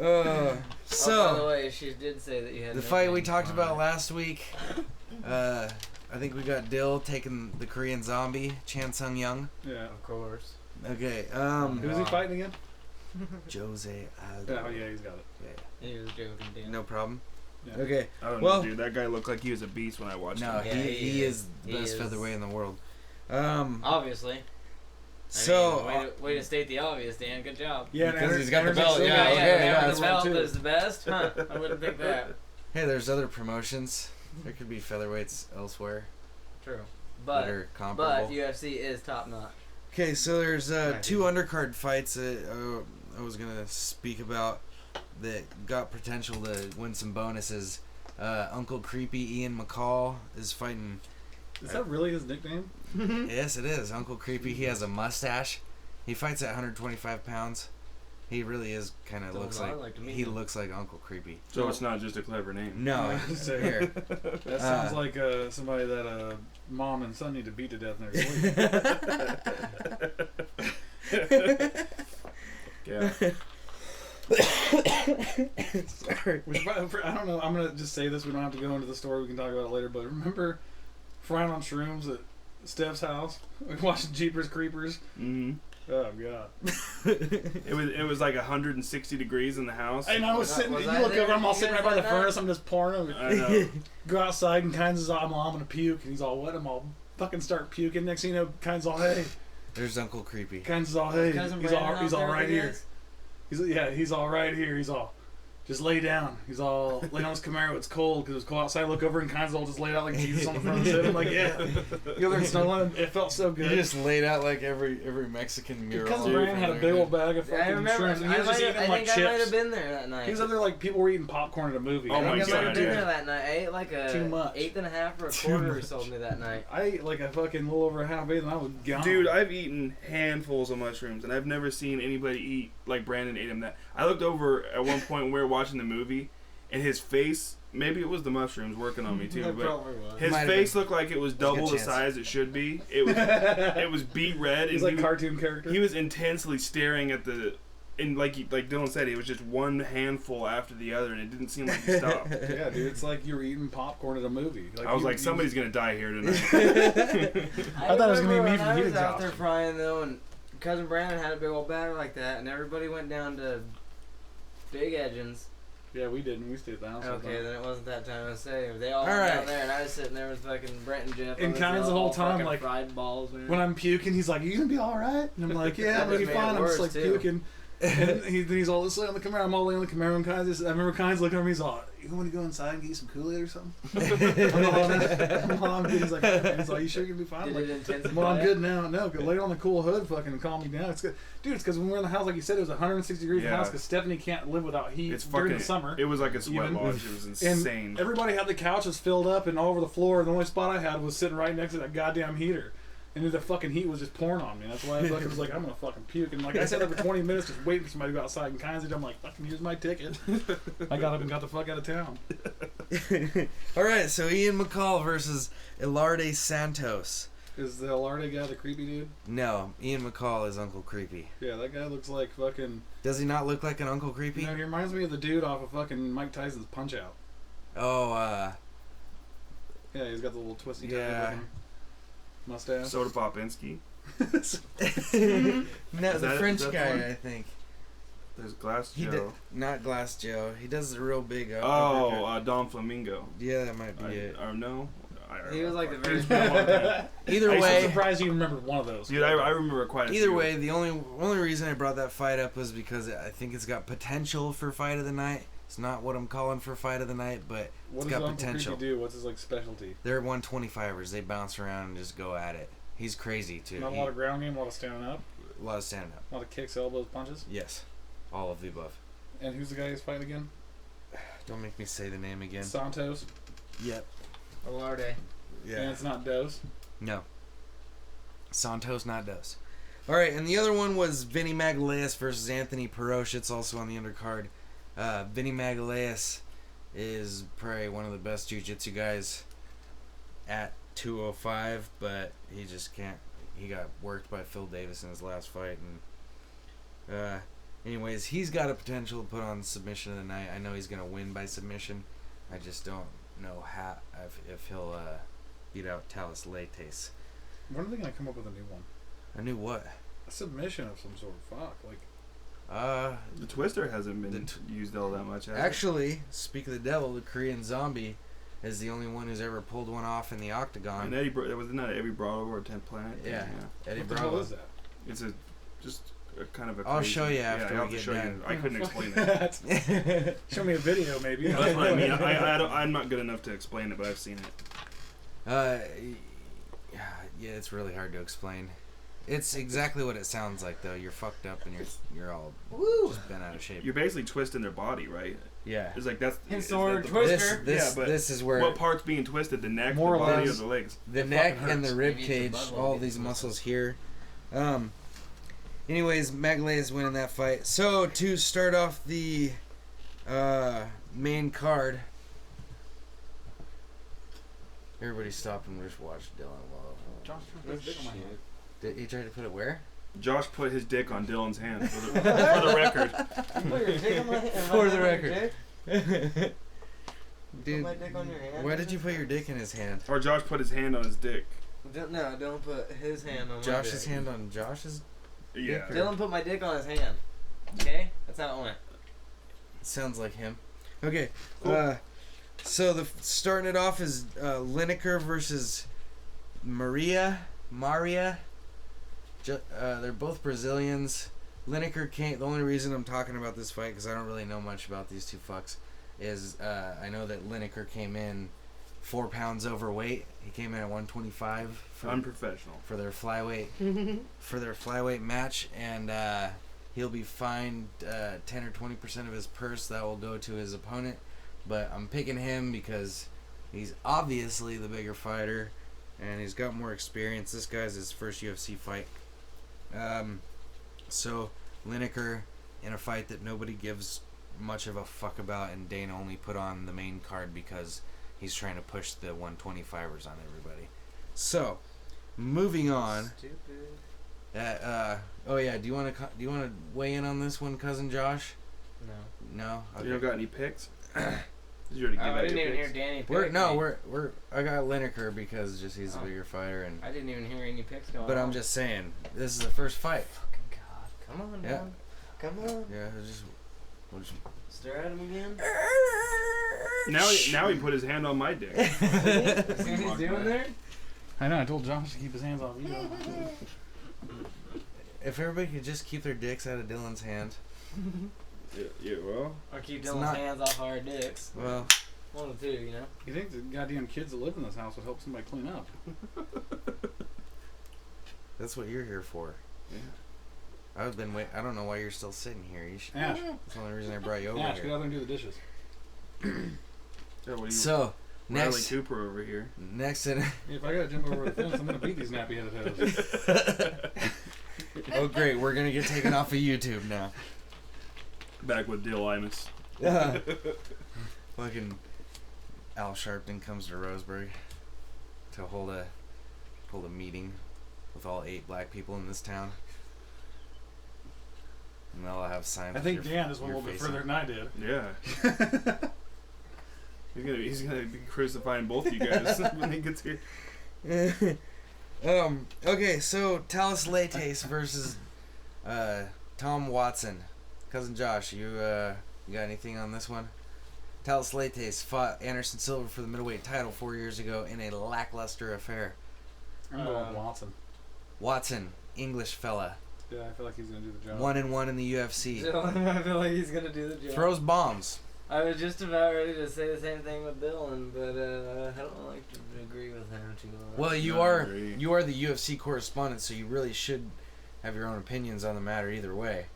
Oh, by the So, way, she did say that you had the an fight we opening talked tomorrow about night. last week, I think we got Dill taking the Korean zombie, Chan Sung Young. Yeah. Of course. Okay, Who's he fighting again? Jose Aldo. Oh yeah, he's got it. He was joking, Dan. No problem. Yeah. Okay, I don't Well- know, dude. That guy looked like he was a beast when I watched no, him. Yeah, he is the He best is. featherweight in the world. Obviously. So, I mean, way to state the obvious, Dan. Good job. Yeah, Because and he's got the Anderson belt, Silva yeah, got okay, it. yeah, the that's belt too. is the best? Huh, I wouldn't think that. hey, there's other promotions. There could be featherweights elsewhere True. that But are comparable. UFC is top notch. Okay, so there's Right. 2 undercard fights that I was gonna speak about that got potential to win some bonuses. Uncle Creepy Ian McCall is fighting. Is that really his nickname? Yes, it is Uncle Creepy. He has a mustache. He fights at 125 pounds. He really is kind of Don't looks know, like, I'd like to meet he him. looks like Uncle Creepy. So it's not just a clever name. No, So- here. That sounds like somebody that mom and son need to beat to death in their sleep. Yeah. Sorry. Which, I don't know. I'm gonna just say this. We don't have to go into the story. We can talk about it later. But remember frying on shrooms at Steph's house? We watched Jeepers Creepers. hmm Oh god! It was like 160 degrees in the house. And I was Was sitting. I You look there over. I'm all when you sitting right guys by the did that? furnace. I'm just pouring. I know. Go outside and Kynes is all. I'm gonna puke. And he's all wet. I'm all fucking start puking. Next thing you know, Kynes all hey. There's Uncle Creepy. Kynes is all hey. Cousin He's Brandon all. He's out all there right with here. his? He's all right here. He's all. Just lay down. He's all laying on his Camaro. It's cold because it was cold outside. I look over and Kynes all just laid out like Jesus on the front of the seat. I'm like, yeah. You over in Snowland. It felt so You good. just laid out like every Mexican mural. Cousin Brandon had a big old bag of fucking I remember. shrimps, and he was just eating like think I might have chips. been there that night. He was up there like people were eating popcorn at a movie. Oh And my I'm I just might God, have been dude. there that night. I ate like a Too much. 1/8 or a Too quarter. He much. sold me that night. I ate like a fucking little over a half eight, and I was gone. Dude, I've eaten handfuls of mushrooms, and I've never seen anybody eat like Brandon ate them. That I looked over at one point when we were watching the movie, and his face maybe it was the mushrooms working on me too, That but probably was. his Might have face been. looked like it was There's a double good the chance. size it should be. It was beet red, He's and like cartoon character. he was intensely staring at the. And like Dylan said, it was just one handful after the other, and it didn't seem like he stopped. Yeah, dude, it's like you were eating popcorn at a movie. I was like, somebody's gonna die here tonight. I thought it was gonna be me when from I was Heated out Josh. there frying though, and cousin Brandon had a big old bag like that, and everybody went down to Big Edgens. Yeah, we didn't. We stayed at the house. Okay, then it wasn't that time to say. They all All went right. down there, and I was sitting there with fucking Brent and Jeff. And I was Kynes the whole all time, fucking like, fried balls, man. When I'm puking, he's like, "You gonna be all right?" And I'm like, "Yeah, I'm gonna be That just made fine." it I'm just worse, like too. puking. And he's all, "Let's lay on the Camaro." I'm all laying on the Camaro, and Kynes. I remember Kynes looking at me. He's all, "You want to go inside and get you some Kool-Aid or something?" I'm good. He's like, "You sure you're gonna be fine?" I'm Did like, it intensify? well, I'm good now. No, go lay on the cool hood, fucking, and calm me down. It's good, dude. It's because when we're in the house, like you said, it was 160 degrees in the Yeah. house because Stephanie can't live without heat It's during fucking. the summer. It was like a sweat Even. lodge. It was And insane. everybody had the couches filled up and all over the floor. The only spot I had was sitting right next to that goddamn heater. And the fucking heat was just pouring on me. That's why I fucking was like, I'm gonna fucking puke. And like I sat there for 20 minutes just waiting for somebody to go outside. And Kynes, I'm like, fucking here's my ticket. I got up and got the fuck out of town. All right, so Ian McCall versus Hilarity Santos. Is the Alarde guy the creepy dude? No, Ian McCall is Uncle Creepy. Yeah, that guy looks like fucking. Does he not look like an Uncle Creepy? You know, he reminds me of the dude off of fucking Mike Tyson's Punch Out. Oh, Yeah, he's got the little twisty Yeah. fucking mustache. Soda Popinski. no, Is the that- French is that the guy, one? I think. There's Glass He Joe. did not Glass Joe. He does the real big. Oh, uppercut. Don Flamingo. Yeah, that might be it. Or no. He was like the very. Either I'm way, surprised you remembered one of those. Dude, I remember quite a either few. way, the only reason I brought that fight up was because I think it's got potential for fight of the night. It's not what I'm calling for fight of the night, but What it's does got Uncle potential. Creepy do? What's his like specialty? They're 125ers. They bounce around and just go at it. He's crazy too. Not a lot of ground game, a lot of standing up, a lot of standing up. a lot of kicks, elbows, punches. Yes, all of the above. And who's the guy he's fighting again? Don't make me say the name again. Santos. Yep. Alarde. And it's not Dose. No. Santos, not Dos. All right, and the other one was Vinny Magalhaes versus Anthony Perosh. It's also on the undercard. Vinny Magalhaes is probably one of the best jiu-jitsu guys at 205, but he just can't. He got worked by Phil Davis in his last fight, and anyways, he's got a potential to put on submission of the night. I know he's gonna win by submission. I just don't know how if he'll beat out Talis Lates. When are they gonna come up with a new one? I knew what. A submission of some sort. Fuck. Like. The Twister hasn't been used all that much. Has it? Actually, speak of the devil, the Korean Zombie is the only one who's ever pulled one off in the octagon. And Eddie, wasn't that Eddie Bravo or 10th Planet? Yeah. Eddie What the hell Bravo. is that? It's just a kind of a. I'll crazy- show you after I'll we get show done. You. I couldn't Fuck explain it. that. Show me a video, maybe. That's what I mean. I'm not good enough to explain it, but I've seen it. Yeah, it's really hard to explain. It's exactly what it sounds like, though. You're fucked up and you're all just bent out of shape. You're basically twisting their body, right? Yeah. It's like that's. His is sword that the- twister. This is where What part's being twisted? The neck, More the or body, or less. the legs? the It neck fucking and the hurts. rib Maybe it's cage, the all butthole these gets muscles here. Anyways, Magalhaes winning that fight. So to start off the main card, everybody stop and just watch Dylan. Josh put his dick on my hand. Did he try to put it where? Josh put his dick on Dylan's hand for the record. Put your dick on my hand. For the Am I on your record. dick? Dude, Put my dick on your hand. why did you put your dick in his hand? Or Josh put his hand on his dick. No, don't put his hand on my Josh's dick. hand on Josh's? Yeah. Dylan put my dick on his hand. Okay? That's how it went. Sounds like him. Okay. Cool. So starting it off is Lineker versus Maria. They're both Brazilians. Lineker came. The only reason I'm talking about this fight, because I don't really know much about these two fucks, is I know that Lineker came in 4 pounds overweight. He came in at 125 Unprofessional. for their flyweight match, and he'll be fined 10 or 20% of his purse. That will go to his opponent. But I'm picking him because he's obviously the bigger fighter, and he's got more experience. This guy's his first UFC fight. So Lineker, in a fight that nobody gives much of a fuck about, and Dana only put on the main card because he's trying to push the 125ers on everybody. So, moving on. Stupid. Oh yeah, do you want to weigh in on this one, Cousin Josh? No. Okay. You don't got any picks? Did you already give I out didn't your even hear picks? Danny pick. I got Lineker because just he's a bigger fighter, and I didn't even hear any picks going on. but I'm just saying this is the first fight. Fucking God. Come on, Yeah. man. Come on. Yeah, we'll just Stare at him again. Now he put his hand on my dick. See what he's doing there? I know. I told Josh to keep his hands off you. if everybody could just keep their dicks out of Dylan's hand. Yeah, well. Or keep It's Dylan's not- hands off our dicks. Well, One of the two, you know? You think the goddamn kids that live in this house would help somebody clean up? that's what you're here for. Yeah. I don't know why you're still sitting here. Ash, That's the only reason I brought you over Ash, get here. out there and do the dishes. Yeah, what do you, So Riley next, Cooper over here. next in. If I gotta jump over the fence, I'm gonna beat these nappy headed hoes. Oh great, we're gonna get taken off of YouTube now. Back with Dill Imus. Fucking Al Sharpton comes to Roseburg to hold a meeting with all 8 black people in this town. And they'll have signs. I think Dan just went a little bit further than I did. Yeah. he's gonna be crucifying both of you guys when he gets here. Okay, so Talis Lates versus Tom Watson. Cousin Josh, you got anything on this one? Talis Lates fought Anderson Silva for the middleweight title 4 years ago in a lackluster affair. I'm going Watson. Watson, English fella, Yeah, I feel like he's gonna do the job. 1-1 in the UFC. I feel like he's gonna do the job. Throws bombs. I was just about ready to say the same thing with Dylan, but I don't like to agree with him too much. Well, you No, I are agree. the UFC correspondent, so you really should have your own opinions on the matter either way.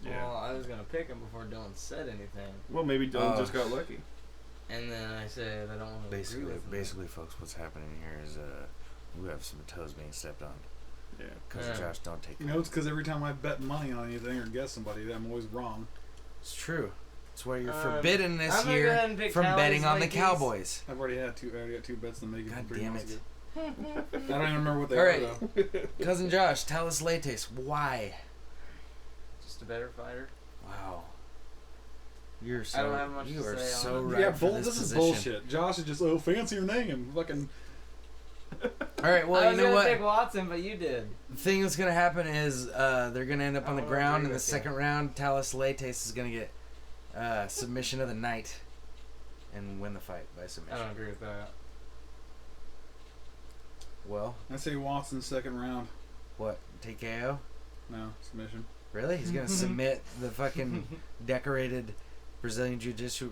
Yeah. Well, I was gonna pick him before Dylan said anything, Well, maybe Dylan just got lucky. and then I said I don't want to agree with him. Basically, folks, what's happening here is we have some toes being stepped on. Yeah. Cousin Yeah. Josh, don't take. You know, it's because every time I bet money on anything or guess somebody, I'm always wrong. It's true. That's why you're I'm forbidden this gonna go year ahead and pick from Talis betting on the Lates. Cowboys. I already got 2 bets to make it. God 3 damn months it. ago. I don't even remember what they All are right. though. Cousin Josh, Talis Lates. Why? Just a better fighter. Wow. You're so. I don't have much you to are say so on it. right Yeah, for this this is position. bullshit. Josh is just fancy your name, fucking. All right. Well, I you was know gonna what? pick Watson, but you did. The thing that's gonna happen is they're gonna end up I on the wanna ground agree in the with you. second round. Talis Lates is gonna get submission of the night and win the fight by I submission. don't agree with that. Well, I say Watson second round. what? TKO? No submission. Really? He's gonna submit the fucking decorated Brazilian jiu-jitsu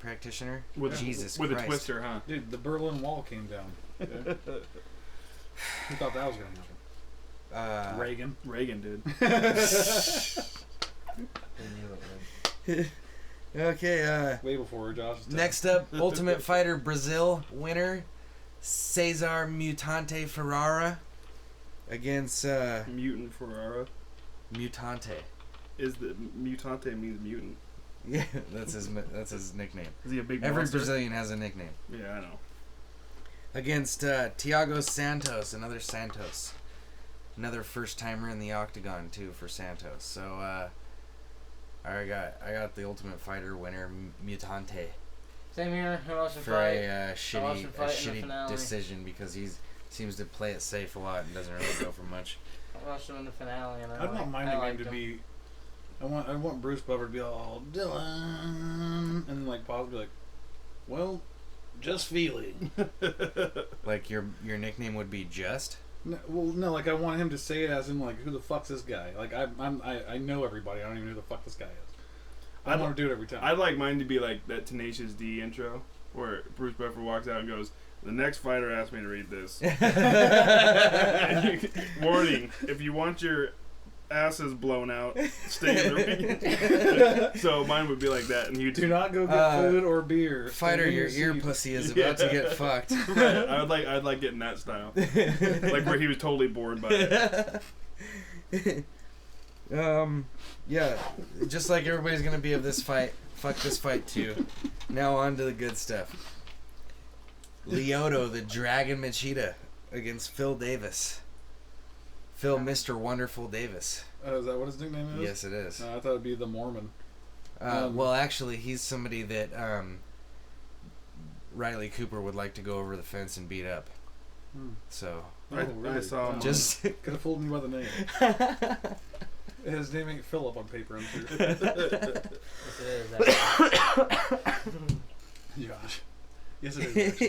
practitioner? With Jesus with Christ. a twister, huh? Dude, the Berlin Wall came down. Who thought that was gonna happen? Reagan. Reagan did. Okay. Way before Josh. Was Next up, Ultimate Fighter Brazil winner Cesar Mutante Ferrara against Mutant Ferrara. Mutante. Is the Mutante means mutant? Yeah, that's his nickname. Is he a big Every monster? Brazilian has a nickname. Yeah, I know. Against Thiago Santos, another first timer in the octagon too for Santos. So I got the Ultimate Fighter winner Mutante Same here. I watched him for fight. a watched him fight in the shitty finale. decision because he seems to play it safe a lot and doesn't really go for much. I watched him in the finale, and I don't mind the game to be. I want Bruce Buffer to be all Dylan, and then like pause, be like, well, just feeling. Like your nickname would be Just? No, like I want him to say it as in like, who the fuck's this guy? Like I know everybody. I don't even know who the fuck this guy is. I want to do it every time. I'd like mine to be like that Tenacious D intro where Bruce Buffer walks out and goes, "The next fighter asked me to read this." Warning: if you want your asses blown out, stay in the ring. So mine would be like that, and you do not go get food or beer. Fighter, Stay in your ear seat. pussy is about to get fucked. Right. I'd like getting that style, like where he was totally bored by it. Yeah, just like everybody's gonna be of this fight. Fuck this fight too. Now on to the good stuff. Lyoto, the Dragon Machida, against Phil Davis. Phil, Mr. Wonderful Davis. Is that what his nickname is? Yes, it is. I thought it'd be the Mormon. Well, actually, he's somebody that Riley Cooper would like to go over the fence and beat up. So Really? I saw him. just Could have fooled me by the name. His name ain't Philip on paper, I'm sure. Yes, it is. Josh. Yes, it is. Josh.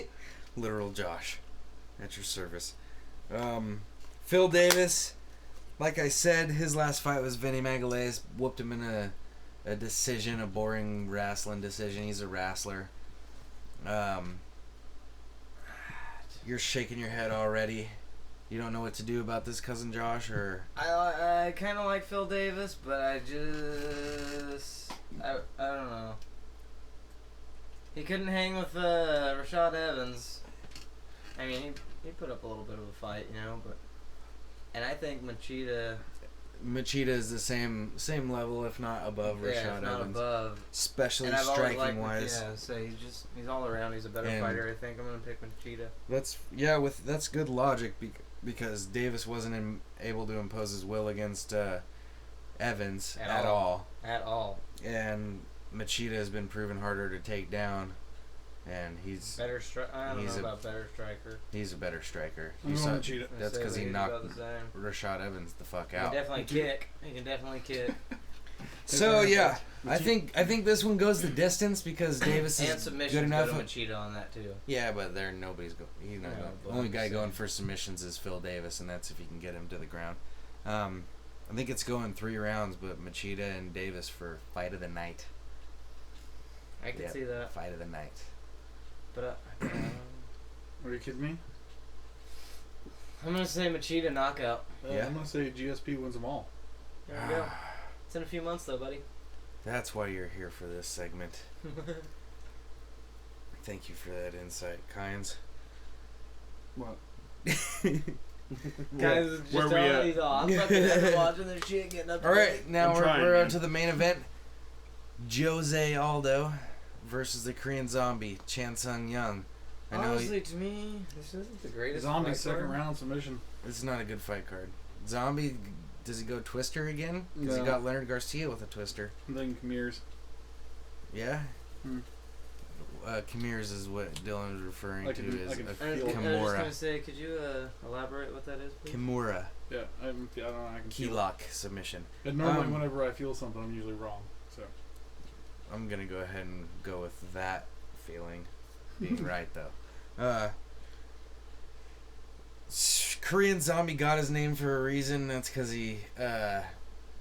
literal Josh at your service. Phil Davis, like I said, his last fight was Vinny Magalhaes. Whooped him in a decision, a boring wrestling decision. He's a wrestler. You're shaking your head already. You don't know what to do about this, Cousin Josh, or I kind of like Phil Davis, but I don't know. He couldn't hang with Rashad Evans. I mean, he put up a little bit of a fight, you know, and I think Machida is the same level, if not above Rashad not Evans, above, especially and I've always striking liked, wise. Yeah, so he's all around. He's a better fighter. I think I'm gonna pick Machida. That's good logic because Davis wasn't able to impose his will against Evans at all. At all. And Machida has been proven harder to take down, and he's better. I don't know about better striker. He's a better striker. I'm going Machida. That's because he knocked Rashad Evans the fuck out. He can definitely kick. So yeah, I think this one goes the distance because Davis is good enough. And Machida on that too. Yeah, but nobody's going. He's not going. The only guy going for submissions is Phil Davis, and that's if he can get him to the ground. I think it's going 3 rounds, but Machida and Davis for fight of the night. I can see that. Fight of the night. But Are you kidding me? I'm gonna say Machida knockout. I'm gonna say GSP wins them all. There we go. It's in a few months though, buddy. That's why you're here for this segment. Thank you for that insight, Kynes. What? Guys, just where we at? these off. I'm fucking watching this shit, getting up. All right, now we're on man. to the main event. Jose Aldo versus the Korean Zombie, Chan Sung Young. I know Honestly, to me, this isn't the greatest. Zombie fight second card. round submission. it's not a good fight card. Zombie, does he go twister again? Because he No. got Leonard Garcia with a twister. I'm thinking Khmer's. Yeah? Hmm. Khmer's is what Dylan is referring I to can- as I can a feel I was just Kimura. gonna say, could you elaborate what that is, please? Kimura. Yeah, I don't know. I can Key feel it. lock submission. And normally, whenever I feel something, I'm usually wrong. So I'm going to go ahead and go with that feeling being right, though. Korean Zombie got his name for a reason. That's because he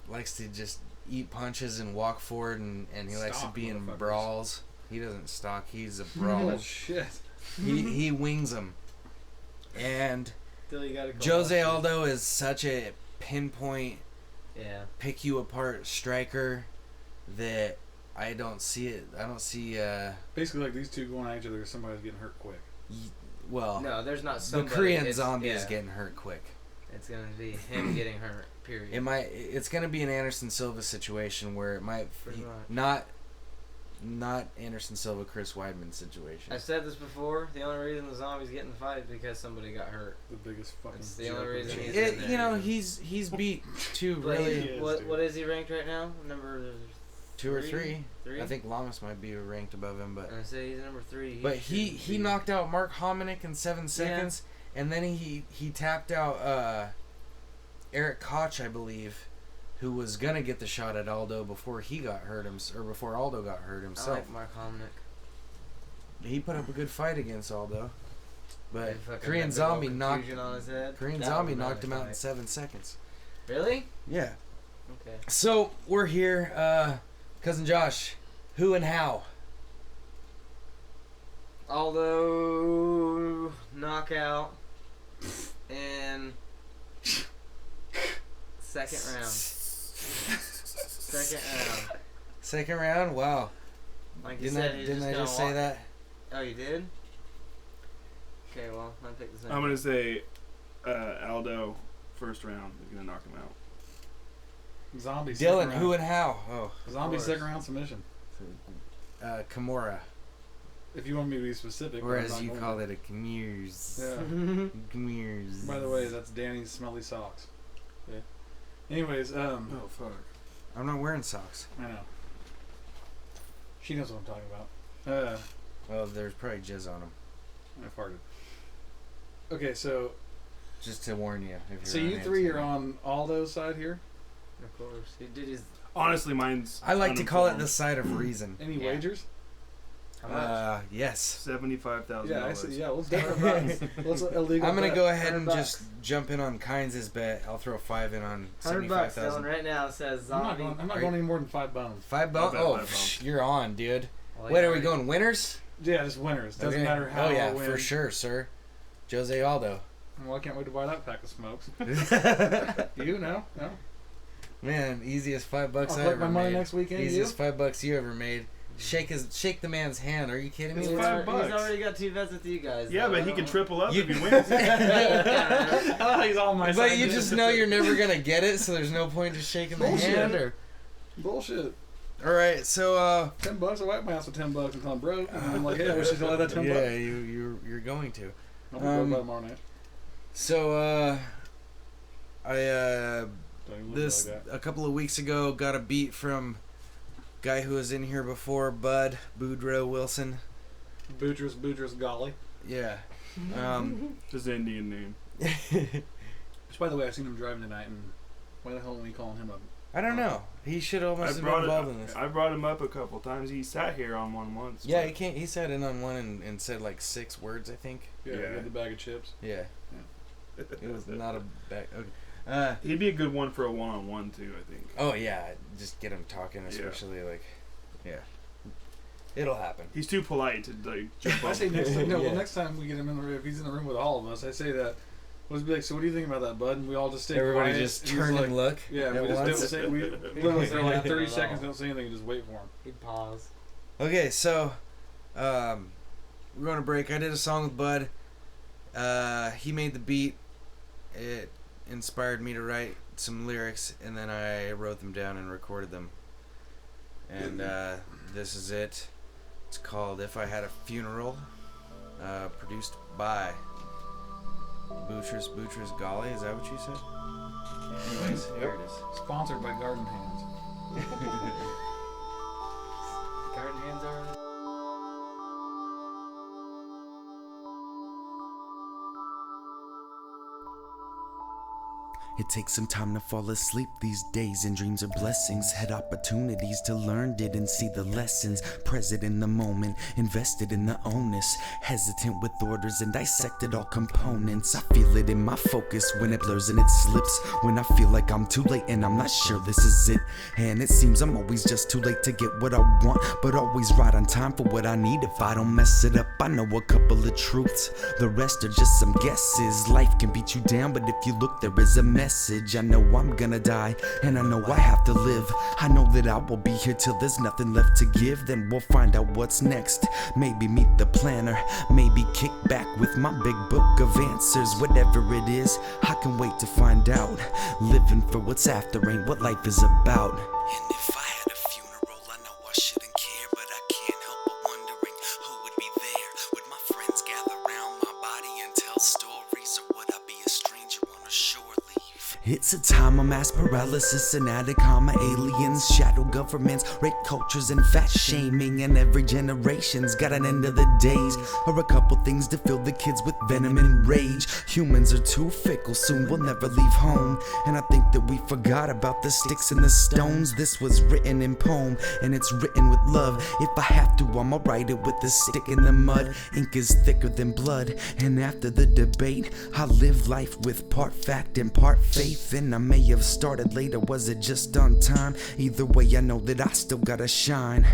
likes to just eat punches and walk forward, and he likes to Stalk be in motherfuckers. brawls. He doesn't stalk. He's a oh brawler. shit. he wings them. And Still, you gotta go Jose watch Aldo is such a pinpoint, it. Yeah. pick you apart striker that I don't see it. I don't see. Basically, like these two going at each other, somebody's getting hurt quick. Well, No, there's not the somebody. Korean it's, Zombie is yeah, getting hurt quick. It's gonna be him getting hurt. Period. It's gonna be an Anderson Silva situation where it might Pretty much. not Anderson Silva Chris Weidman situation. I've said this before. The only reason the Zombie's getting the fight is because somebody got hurt. The biggest fucking. It's the only joke reason of he's it. in there. You know, he's beat two But really he is, what dude. what is he ranked right now? Number 2 or 3. 3. I think Lamas might be ranked above him, but I say he's number 3. but he knocked out Mark Hominick in 7 seconds, and then he tapped out Eric Koch, I believe, who was gonna get the shot at Aldo before he got hurt or before Aldo got hurt I himself. like Mark Hominick. He put up a good fight against Aldo, but They fucking Korean had the Zombie little knocked contusion on his head. Korean That Zombie was another knocked him out in fight. 7 seconds. Really? Yeah. Okay. So we're here, Cousin Josh. Who and how? Aldo knockout in second round. Second round. Second round. Wow. Like you Didn't said, he's I just just gonna say that? Oh, you did? Okay, well, I picked the same. I'm gonna say Aldo first round is gonna knock him out. Zombie. Dylan, who and how? Oh, Zombie second round submission. Kimura. If you want me to be specific. Or as you call it, a Kmears. Yeah. Kmears. By the way, that's Danny's smelly socks. Yeah. Anyways, Oh fuck. I'm not wearing socks. I know. She knows what I'm talking about. Well, there's probably jizz on them. I farted. Okay, so Just to warn you. If you're so on you three Instagram. are on Aldo's side here. Of course. He did his. Honestly, mine's. I like to call it the uninformed. side of reason. Any Yeah. wagers? How much? Yes. $75,000. Yeah, I said, yeah. Let's go. Let's illegal. I'm gonna bet. go ahead and $100. just jump in on Kynes' bet. I'll throw 5 in on $100, Dylan. 75,000. Right now it says I'm not zombie. going. I'm not Are going you- any more than 5 bones. 5 I'll bones? bet Oh, 5 bones. you're on, dude. Well, Wait, yeah, are we going winners? Yeah, just winners. Doesn't Okay. matter how. Oh yeah, or when. for sure, sir. Jose Aldo. Well, I can't wait to buy that pack of smokes. You know? No. Man, easiest $5 I'll I collect ever my money made. next weekend. You? Easiest $5 you ever made. Shake the man's hand. Are you kidding me? It's He's $5. already got 2 bets with you guys. Yeah, though. but he can triple up You- if he wins. Oh, he's all my But side, you dude. just know you're never gonna get it, so there's no point just shaking the Bullshit. hand. Or Bullshit. all right, so $10. I wipe my ass with $10 until I'm broke, and I'm like, hey, I wish I still had that $10. yeah, you're going to. I'm gonna go buy tomorrow night. So I Don't even look this like that. a couple of weeks ago got a beat from guy who was in here before, Bud Boudreaux Wilson. Boudreaux Golly. Yeah. His Indian name. Which, by the way, I've seen him driving tonight, and why the hell are we calling him up? I don't know. He should almost I have been brought involved in this. I brought him up a couple times. He sat here on one once. Yeah, but- he can't. He sat in on one and said like 6 words, I think. Yeah, Yeah. he had the bag of chips. Yeah. It was not a back. Okay. He'd be a good one for a one-on-one too, I think. Oh yeah, just get him talking, especially like, yeah. It'll happen. He's too polite to like jump I up. say next time. No, Yeah. well, next time we get him in the room, if he's in the room with all of us, I say that. Let's be like, so what do you think about that, bud? And we all just stay Everybody quiet. just and he's turn like, and look. Yeah, at we just once. don't say. We literally there like 30 seconds, don't say anything, and just wait for him. He'd pause. Okay, so we're going to break. I did a song with Bud. He made the beat. It inspired me to write some lyrics, and then I wrote them down and recorded them. And this is it. It's called If I Had a Funeral. Produced by Boutrous Golly. Is that what you said? Anyways, here it is. Sponsored by Garden Hands. Garden hands are. It takes some time to fall asleep these days, and dreams are blessings. Had opportunities to learn, didn't see the lessons. Present in the moment, invested in the onus. Hesitant with orders and dissected all components. I feel it in my focus when it blurs and it slips. When I feel like I'm too late and I'm not sure this is it. And it seems I'm always just too late to get what I want, but always right on time for what I need. If I don't mess it up, I know a couple of truths. The rest are just some guesses. Life can beat you down, but if you look, there is a message. I know I'm gonna die, and I know I have to live. I know that I will be here till there's nothing left to give. Then we'll find out what's next. Maybe meet the planner, maybe kick back with my big book of answers. Whatever it is, I can wait to find out. Living for what's after ain't what life is about. And if I had a funeral, I know I shouldn't care, but I can't help but wondering who would be there. Would my friends gather around my body and tell stories, or would I be a stranger on a shore leave? It's a time of mass paralysis and Atacama aliens, shadow governments, rape cultures and fat shaming, and every generation's got an end of the days, or a couple things to fill the kids with venom and rage. Humans are too fickle, soon we'll never leave home, and I think that we forgot about the sticks and the stones. This was written in poem, and it's written with love. If I have to, I'ma write it with a stick in the mud. Ink is thicker than blood, and after the debate, I live life with part fact and part faith. And I may have started late, or was it just on time? Either way, I know that I still gotta shine.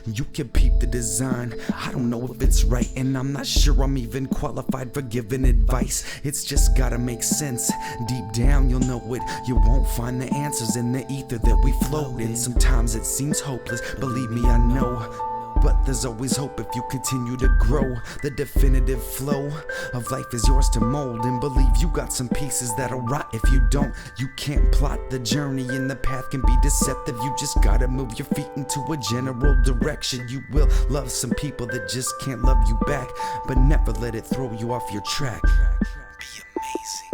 You can peep the design, I don't know if it's right, and I'm not sure I'm even qualified for giving advice. It's just gotta make sense. Deep down you'll know it. You won't find the answers in the ether that we float in. Sometimes it seems hopeless, believe me, I know. But there's always hope if you continue to grow. The definitive flow of life is yours to mold, and believe you got some pieces that'll rot if you don't. You can't plot the journey, and the path can be deceptive. You just gotta move your feet into a general direction. You will love some people that just can't love you back, but never let it throw you off your track. Be amazing.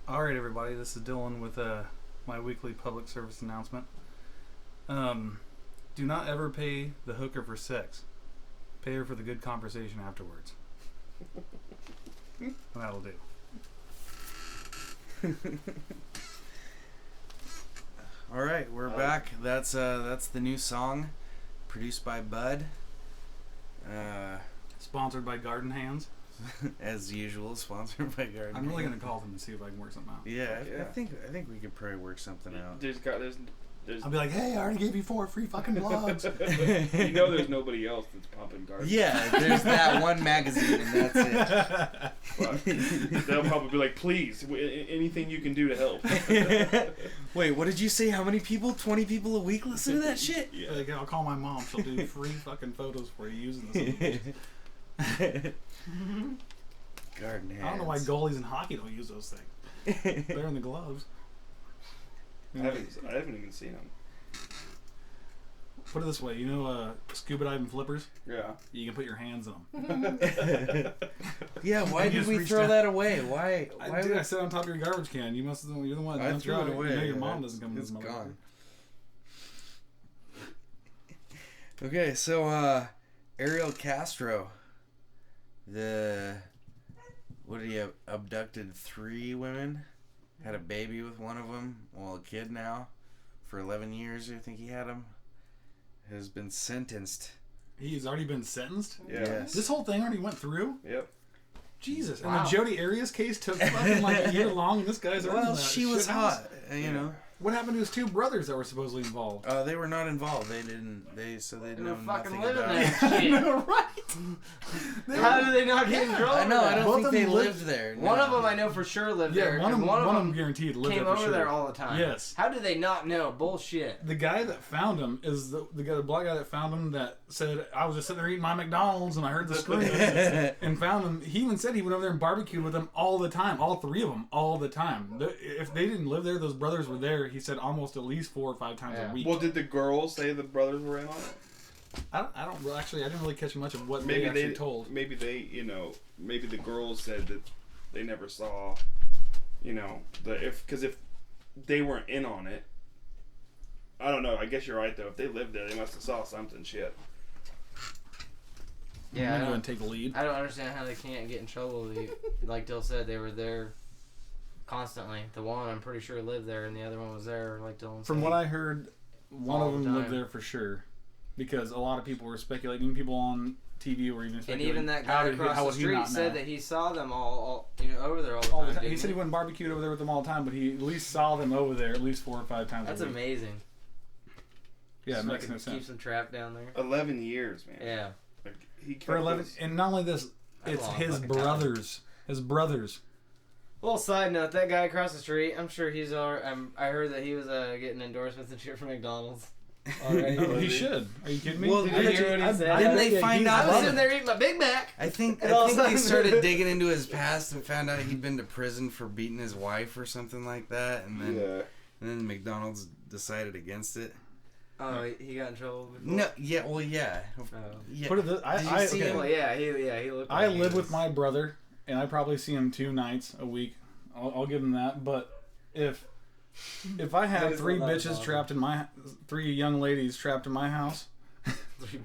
Alright, everybody, this is Dylan with my weekly public service announcement. Do not ever pay the hooker for sex. Pay her for the good conversation afterwards. That'll do. All right, we're back. That's the new song, produced by Bud. Sponsored by Garden Hands. As usual, sponsored by Garden. I'm really gonna call them and see if I can work something out. Yeah, Yeah. I think we could probably work something out. There's I'll be like, hey, I already gave you 4 free fucking blogs. you know, there's nobody else that's pumping garden. Yeah, there's that one magazine, and that's it. But they'll probably be like, please, anything you can do to help. Wait, what did you say? How many people? 20 people a week listen to that shit? Yeah. Like, I'll call my mom. She'll do free fucking photos for you using this. Garden Hands. I don't know why goalies in hockey don't use those things. They're in the gloves. I haven't even seen them. Put it this way, you know scuba diving flippers? Yeah. You can put your hands in them. Yeah, why You did just we reached throw out. that away? Why I sit on top of your garbage can. You must. You're the one. I Don't threw throw it away. You know your mom doesn't come. It's to this gone. Okay, so Ariel Castro, what did he have? Abducted 3 women, had a baby with one of them, well, a kid now, for 11 years. I think he had him. Has been sentenced. He's already been sentenced. Yeah. Yes. This whole thing already went through. Yep. Jesus, Wow. and the Jodi Arias case took fucking like a year long, and this guy's already in Well, that she was shit house. hot, you know. What happened to his 2 brothers that were supposedly involved? They were not involved. They didn't. They know fucking nothing living about there. it. I know, right? How do they not get in trouble? I know. I Both don't of think they them lived there. One no. of them I know for sure lived Yeah, there. one of and them guaranteed lived came there for over sure. there all the time. Yes. How do they not know? Bullshit. The guy that found him is the black guy that found him that said, I was just sitting there eating my McDonald's and I heard the scream and found him. He even said he went over there and barbecued with them all the time. All 3 of them, all the time. If they didn't live there, those brothers were there, he said, almost at least 4 or 5 times a week. Well, did the girls say the brothers were in on it? I didn't really catch much of what Maybe they actually told. Maybe they, maybe the girls said that they never saw, because if they weren't in on it, I don't know. I guess you're right though. If they lived there, they must have saw something. Shit. Yeah, I'm gonna go and take the lead. I don't understand how they can't get in trouble. Like Dill said, they were there constantly. The one, I'm pretty sure, lived there, and the other one was there, like Dylan said. From what I heard, one All of the them lived time. there for sure, because a lot of people were speculating. Even people on TV were even And speculating. even that how guy would across the he street not said know? that he saw them all over there all the All time. the time. He didn't said he went and barbecued over there with them all the time, but he at least saw them over there at least 4 or 5 times That's a week. amazing. Yeah, it Just makes fucking no sense. keeps them trapped down there. 11 years, man. Yeah. Like, he kept For 11, those- and not only this, That's it's a long his fucking time. brothers. His brothers. Little side note: that guy across the street, I'm sure he's I heard that he was getting endorsements and shit from McDonald's already. Oh, he should. Are you kidding me? Well, Did you hear what he said? Didn't they find I out? was sitting there eating my Big Mac. I think And all of a they sudden- started digging into his past and found out he'd been to prison for beating his wife or something like that, and then McDonald's decided against it. Oh, he got in trouble before? No, yeah, well, yeah. Oh. Yeah. Put it this, Did you see okay. him? Well, yeah, he looked. I like he live was- with my brother, and I probably see him 2 nights a week. I'll give him that. But if I That had is 3 not bitches awesome. trapped in 3 young ladies trapped in my house,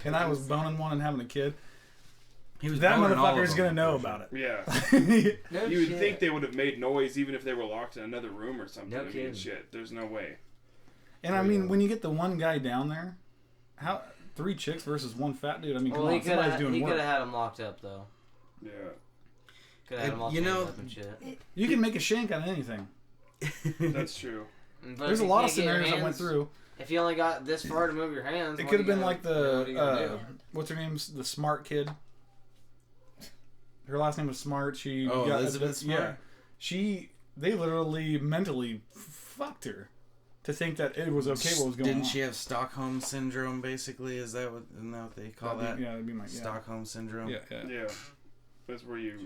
and I was boning one and having a kid, He was that boning all of motherfucker's them, gonna know for about Yeah. it. No You would shit. think they would have made noise even if they were locked in another room or something. No I mean, kidding. shit. There's no way. And I mean, when you get the one guy down there, how 3 chicks versus 1 fat dude? I mean, Well, come he on, could somebody's have doing work. had him locked up though. Yeah. Could have had him all You chained know- up and shit. You can make a shank out of anything. That's true. But There's if a you lot of can't get your scenarios I went hands- through. If you only got this far to move your hands, It what could have are you been gonna- like what are you gonna the do? what's her name's the smart kid. Her last name was Smart. She Elizabeth Smart? Yeah. They literally mentally fucked her to think that it was okay what was going on. Didn't she have Stockholm Syndrome, basically? Isn't that what they call that? Yeah, that'd be my... Stockholm Syndrome? Yeah. That's where you...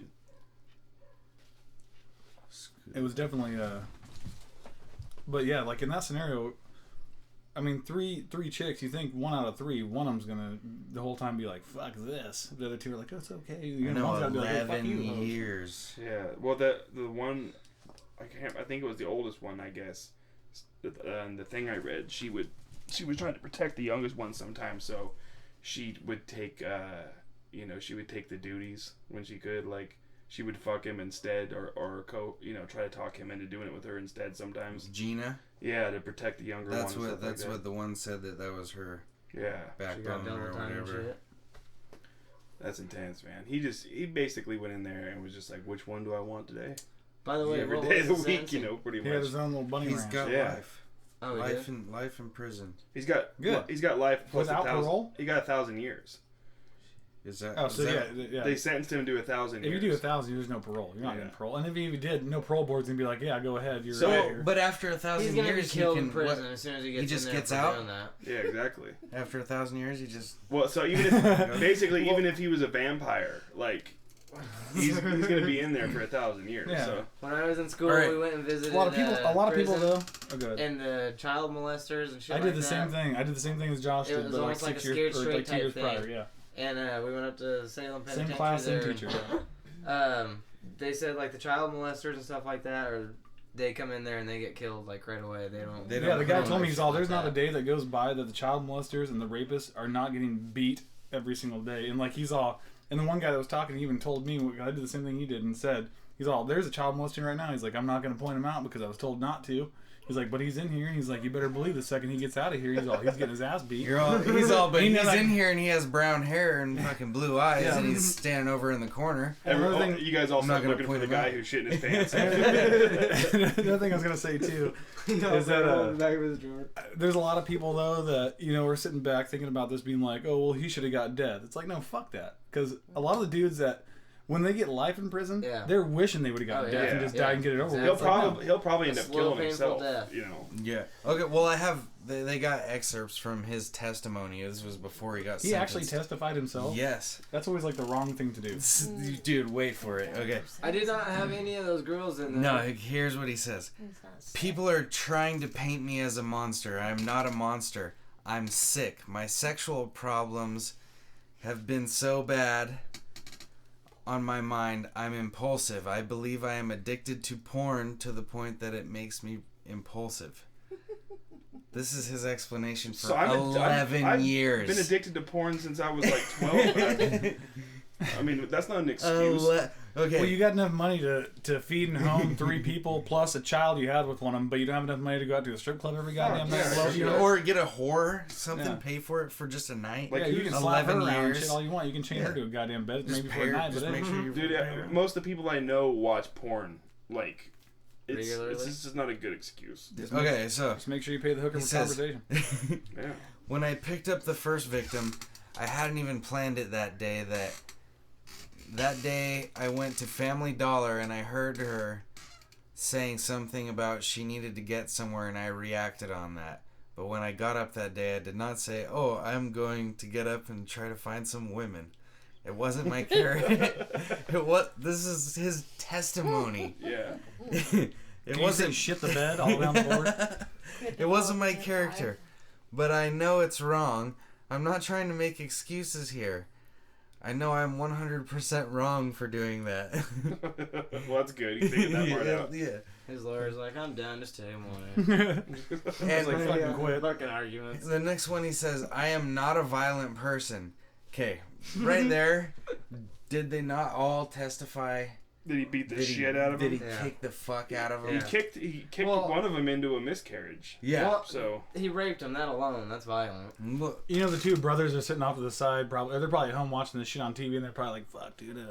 It was definitely... But yeah, like in that scenario... I mean, three chicks. You think 1 out of 3, one of them's gonna the whole time be like, "Fuck this." The other 2 are like, "Oh, it's okay." You know, 11 years. Yeah. Well, the one, I think it was the oldest one, I guess. The thing I read, she was trying to protect the youngest one sometimes, so she would take, she would take the duties when she could, like. She would fuck him instead, or try to talk him into doing it with her instead sometimes. Gina? Yeah, to protect the younger one. That's what the one said that was her. Yeah. Backbone or whatever. That's intense, man. He basically went in there and was just like, which one do I want today? By the way, every day of the week, pretty much. He had his own little bunny ranch. He's got life. Oh, life in prison. He's got life plus without 1,000. Parole? He got 1,000 years. Is that? Yeah. They sentenced him to 1,000 years. If you do 1,000, there's no parole. You're not getting parole. And if you did, no parole board's gonna be like, "Yeah, go ahead. You're right here." But after 1,000 years, he's gonna be killed in prison as soon as he gets in there gets for out. doing that. Yeah, exactly. After 1,000 years, he just so even if even if he was a vampire, like he's gonna be in there for 1,000 years. Yeah. So when I was in school, we went and visited a lot of people though. Oh, good. And the child molesters and shit. I did the same thing. I did the same thing as Josh did, but like 6 years or like 2 years prior. Yeah. And we went up to Salem Penitentiary. Same class, same teacher. They said like the child molesters and stuff like that, or they come in there and they get killed like right away. They don't. Yeah, the guy told me there's not a day that goes by that the child molesters and the rapists are not getting beat every single day. And like and the one guy that was talking even told me, I did the same thing he did and said, there's a child molesting right now. He's like, I'm not going to point him out because I was told not to. He's like, but he's in here, and he's like, you better believe the second he gets out of here, he's getting his ass beat. But he's in here and he has brown hair and fucking blue eyes, and he's standing over in the corner. You guys all start looking for the guy who shit in his pants. Another thing I was gonna say too is that there's a lot of people though that are sitting back thinking about this, being like, oh well, he should have got death. It's like, no, fuck that, because a lot of the dudes that. When they get life in prison, they're wishing they would have gotten death and just died and get it over with. He'll probably end up killing himself. Death. Yeah. Okay. Well, they got excerpts from his testimony. This was before he got sentenced. He actually testified himself. Yes. That's always like the wrong thing to do. Dude, wait for it. Okay. I did not have any of those girls in there. No. Here's what he says. People are trying to paint me as a monster. I'm not a monster. I'm sick. My sexual problems have been so bad. On my mind, I'm impulsive. I believe I am addicted to porn to the point that it makes me impulsive. This is his explanation for 11 years. I've been addicted to porn since I was like 12. I mean, that's not an excuse. Okay. Well, you got enough money to feed and home 3 people plus a child you had with one of them, but you don't have enough money to go out to a strip club every goddamn night. Or get a whore, pay for it for just a night. Like, you can slap her around and shit all you want. You can chain her to a goddamn bed maybe for a night. But make sure you dude, most of the people I know watch porn. Like, it's just not a good excuse. Okay, so just make sure you pay the hooker for conversation. Yeah. When I picked up the first victim, I hadn't even planned it that day. That day, I went to Family Dollar and I heard her saying something about she needed to get somewhere, and I reacted on that. But when I got up that day, I did not say, "Oh, I'm going to get up and try to find some women." It wasn't my character. This is his testimony. Yeah. It wasn't shit the bed all around the board. It wasn't my character, but I know it's wrong. I'm not trying to make excuses here. I know I'm 100% wrong for doing that. Well, that's good. You figured that part out. Yeah. His lawyer's like, I'm done. Just tell him one. And like, fucking quit. Fucking arguments. The next one he says, I am not a violent person. Okay, right there. Did they not all testify? Did he beat the shit out of him? Did he kick the fuck out of him? He kicked one of them into a miscarriage. Yeah. Well, so he raped him. That alone, that's violent. The 2 brothers are sitting off to the side. They're probably at home watching this shit on TV, and they're probably like, "Fuck, dude,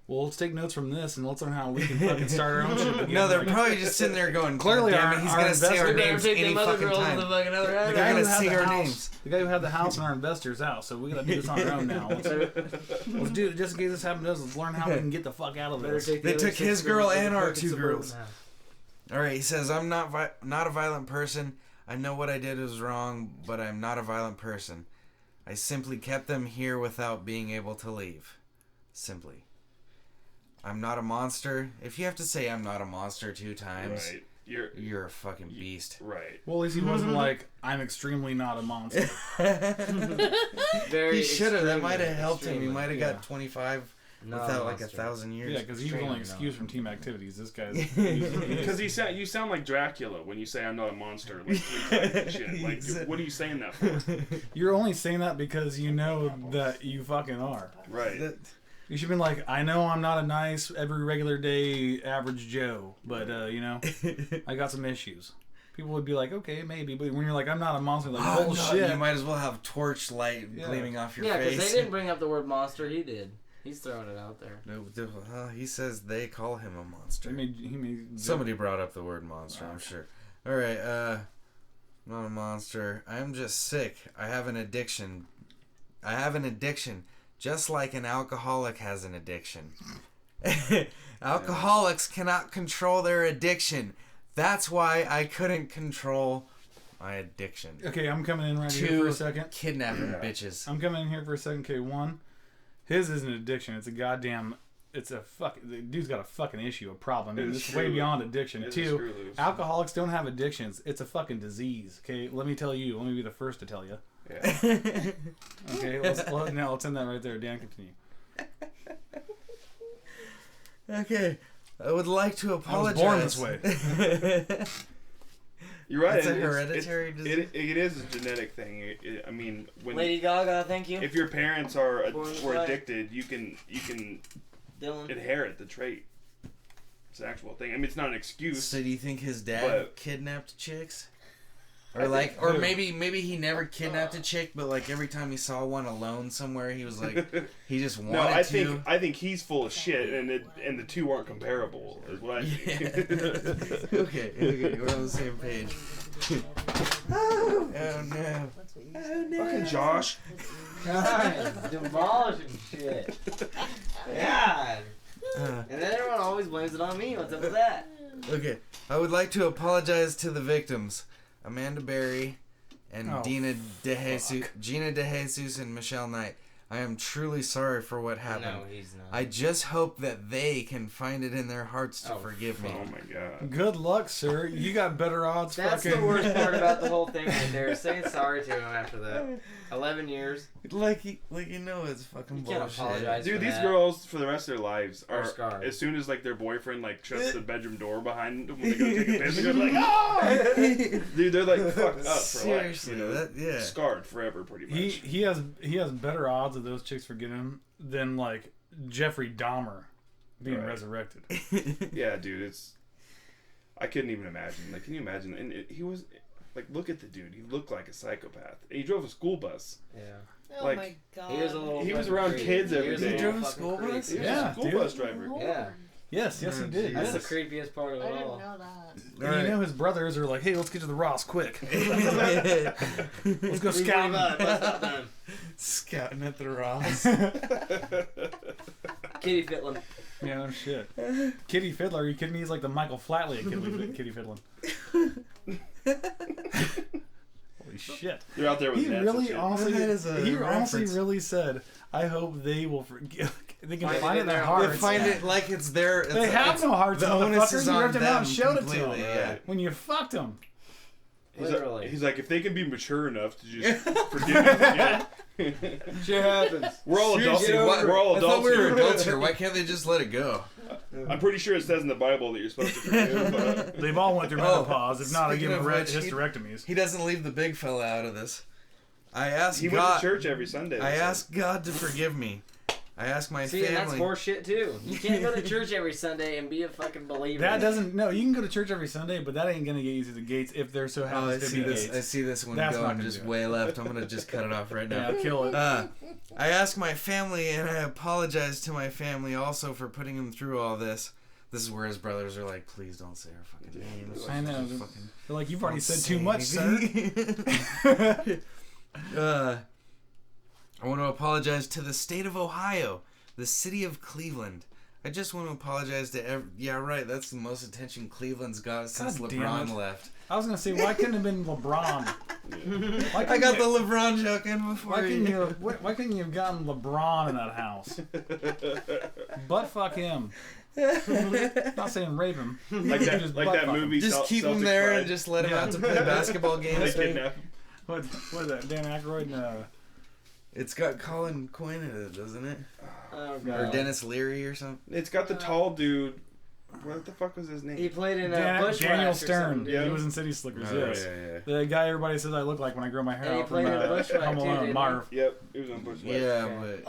well, let's take notes from this and let's learn how we can fucking start our own shit again. No, they're probably just sitting there going, Clearly, damn it, he's our going to say our investors- names any fucking time. The fucking other The half. guy gonna who had see the our house- names. The guy who had the house and our investors out, so we gotta do this on our own now. Let's do it just in case this happens. Let's learn how we can get the fuck out of this. They took his girl and our 2 girls. All right, he says, I'm not a violent person. I know what I did was wrong, but I'm not a violent person. I simply kept them here without being able to leave. Simply. I'm not a monster. If you have to say I'm not a monster 2 times, Right. you're a fucking beast. Right. Well, at least he wasn't like, I'm extremely not a monster. Very He should have. That extremely, might have helped him. He extremely. might have got 25 Not without a like monster. 1,000 years. Yeah, because he was only Extremely excused from team activities. This guy's... Because you sound like Dracula when you say I'm not a monster like 3 times and shit. Like, what are you saying that for? You're only saying that because you know that you fucking are. Right. You should have been like, I know I'm not a nice, every regular day average Joe, but, you know, I got some issues. People would be like, okay, maybe, but when you're like, I'm not a monster, like, Oh, bullshit. no, you might as well have torch light gleaming off your Yeah, face. because they didn't bring up the word monster. He did. He's throwing it out there. No, he says they call him a monster. He made Somebody brought up the word monster, I'm sure. Alright, not a monster. I'm just sick. I have an addiction. Just like an alcoholic has an addiction. Alcoholics cannot control their addiction. That's why I couldn't control my addiction. Okay, I'm coming in right here for a second. Kidnapping bitches. I'm coming in here for a second. Okay, 1, his isn't an addiction. It's a goddamn... the dude's got a fucking issue, a problem. And it's way beyond addiction. 2, alcoholics don't have addictions. It's a fucking disease. Okay, let me tell you. Let me be the first to tell you. Yeah. Okay, let's end that right there. Dan, continue. Okay, I would like to apologize. I was born this way. You're right. It's a hereditary disease. It is a genetic thing. I mean, when Lady Gaga, thank you. if your parents were Born addicted, you can Dylan. inherit the trait. It's an actual thing. I mean, it's not an excuse. So do you think his dad But- kidnapped chicks? Or like, or maybe he never kidnapped a chick, but like every time he saw one alone somewhere, he was like, he just wanted No, I think he's full of shit, and the 2 aren't comparable. Is what I think. Okay, we're on the same page. Oh no! Fucking Josh. God, demolishing shit. God. And then everyone always blames it on me. What's up with that? Okay, I would like to apologize to the victims, Amanda Berry and Gina DeJesus and Michelle Knight. I am truly sorry for what happened. No, he's not. I just hope that they can find it in their hearts to forgive me. Oh my god. Good luck, sir. You got better odds. That's the worst part about the whole thing right there. Saying sorry to him after that. 11 years. Like you know it's fucking You can't bullshit. apologize. Dude, for these that. girls for the rest of their lives are scarred. as soon as like their boyfriend like shuts the bedroom door behind them when they go take a piss, they're like, oh! Dude, they're like fucked up for life. Seriously, You know? Scarred forever, pretty much. He has better odds of those chicks forgetting him than like Jeffrey Dahmer being resurrected. Yeah, dude, I couldn't even imagine. Like, can you imagine? And he was like, look at the dude. He looked like a psychopath. And he drove a school bus. Yeah. Oh Like, my god. He was around kids every was day. a He drove a fucking school creep. bus? He was Yeah, a school dude. bus driver. Yeah. Yes, he did. That's Yes. the creepiest part of I it didn't all. know that. And you know his brothers are like, hey, let's get to the Ross quick. Let's go Bust scouting. up them. Scouting at the Ross. Kitty Fiddlin'. Yeah, no shit. Kitty Fiddler, are you kidding me? He's like the Michael Flatley of Kitty Fiddlin'. Holy shit. They're out there with He nets really and shit. honestly, That is a he honestly reference. really said, I hope they will forgive. They can Find find it it in in their their hearts. They find it like it's their. It's, They have it's, no hearts, the onus motherfuckers. is You on ripped them out and them showed it to completely, them. yeah. When you fucked them. Literally. He's like, if they can be mature enough to just forgive me, forget it. Shit happens. We're all adults. Seriously, We're all I thought adults we were here. adults here. Why can't they just let it go? I'm pretty sure it says in the Bible that you're supposed to forgive. But They've all went through menopause. If not, I give speaking them of which, hysterectomies. He doesn't leave the big fella out of this. I asked he went God. to church every Sunday. I so- asked God to forgive me. I asked my See, and that's family. horse shit too. You can't go to church every Sunday and be a fucking believer. That doesn't. No, you can go to church every Sunday, but that ain't gonna get you to the gates if there so Oh, I happens to see be this. gates. I see this one That's not going gonna just do it. way left. I'm gonna just cut it off right now. Yeah, kill it. I ask my family, and I apologize to my family also for putting him through all this. This is where his brothers are like, please don't say our fucking names. I know. Fucking, They're like, you've already said too much, sir. I want to apologize to the state of Ohio, the city of Cleveland. I just want to apologize to yeah, right, that's the most attention Cleveland's got since LeBron left. I was going to say, why couldn't it have been LeBron? I got the LeBron joke in before why couldn't you have gotten LeBron in that house? Butt fuck him. Not saying rape him. Like that movie. Just keep him there and just let him out to play basketball games. What is that? Dan Aykroyd? It's got Colin Quinn in it, doesn't it? Oh, or Dennis Leary or something. It's got the tall dude. What the fuck was his name? He played in Daniel Stern. Yeah, he was in City Slickers. Oh, yes, yeah. The guy everybody says I look like when I grow my hair out from Home Alone. Marv. Yep, he was on Bushwick. Yeah, but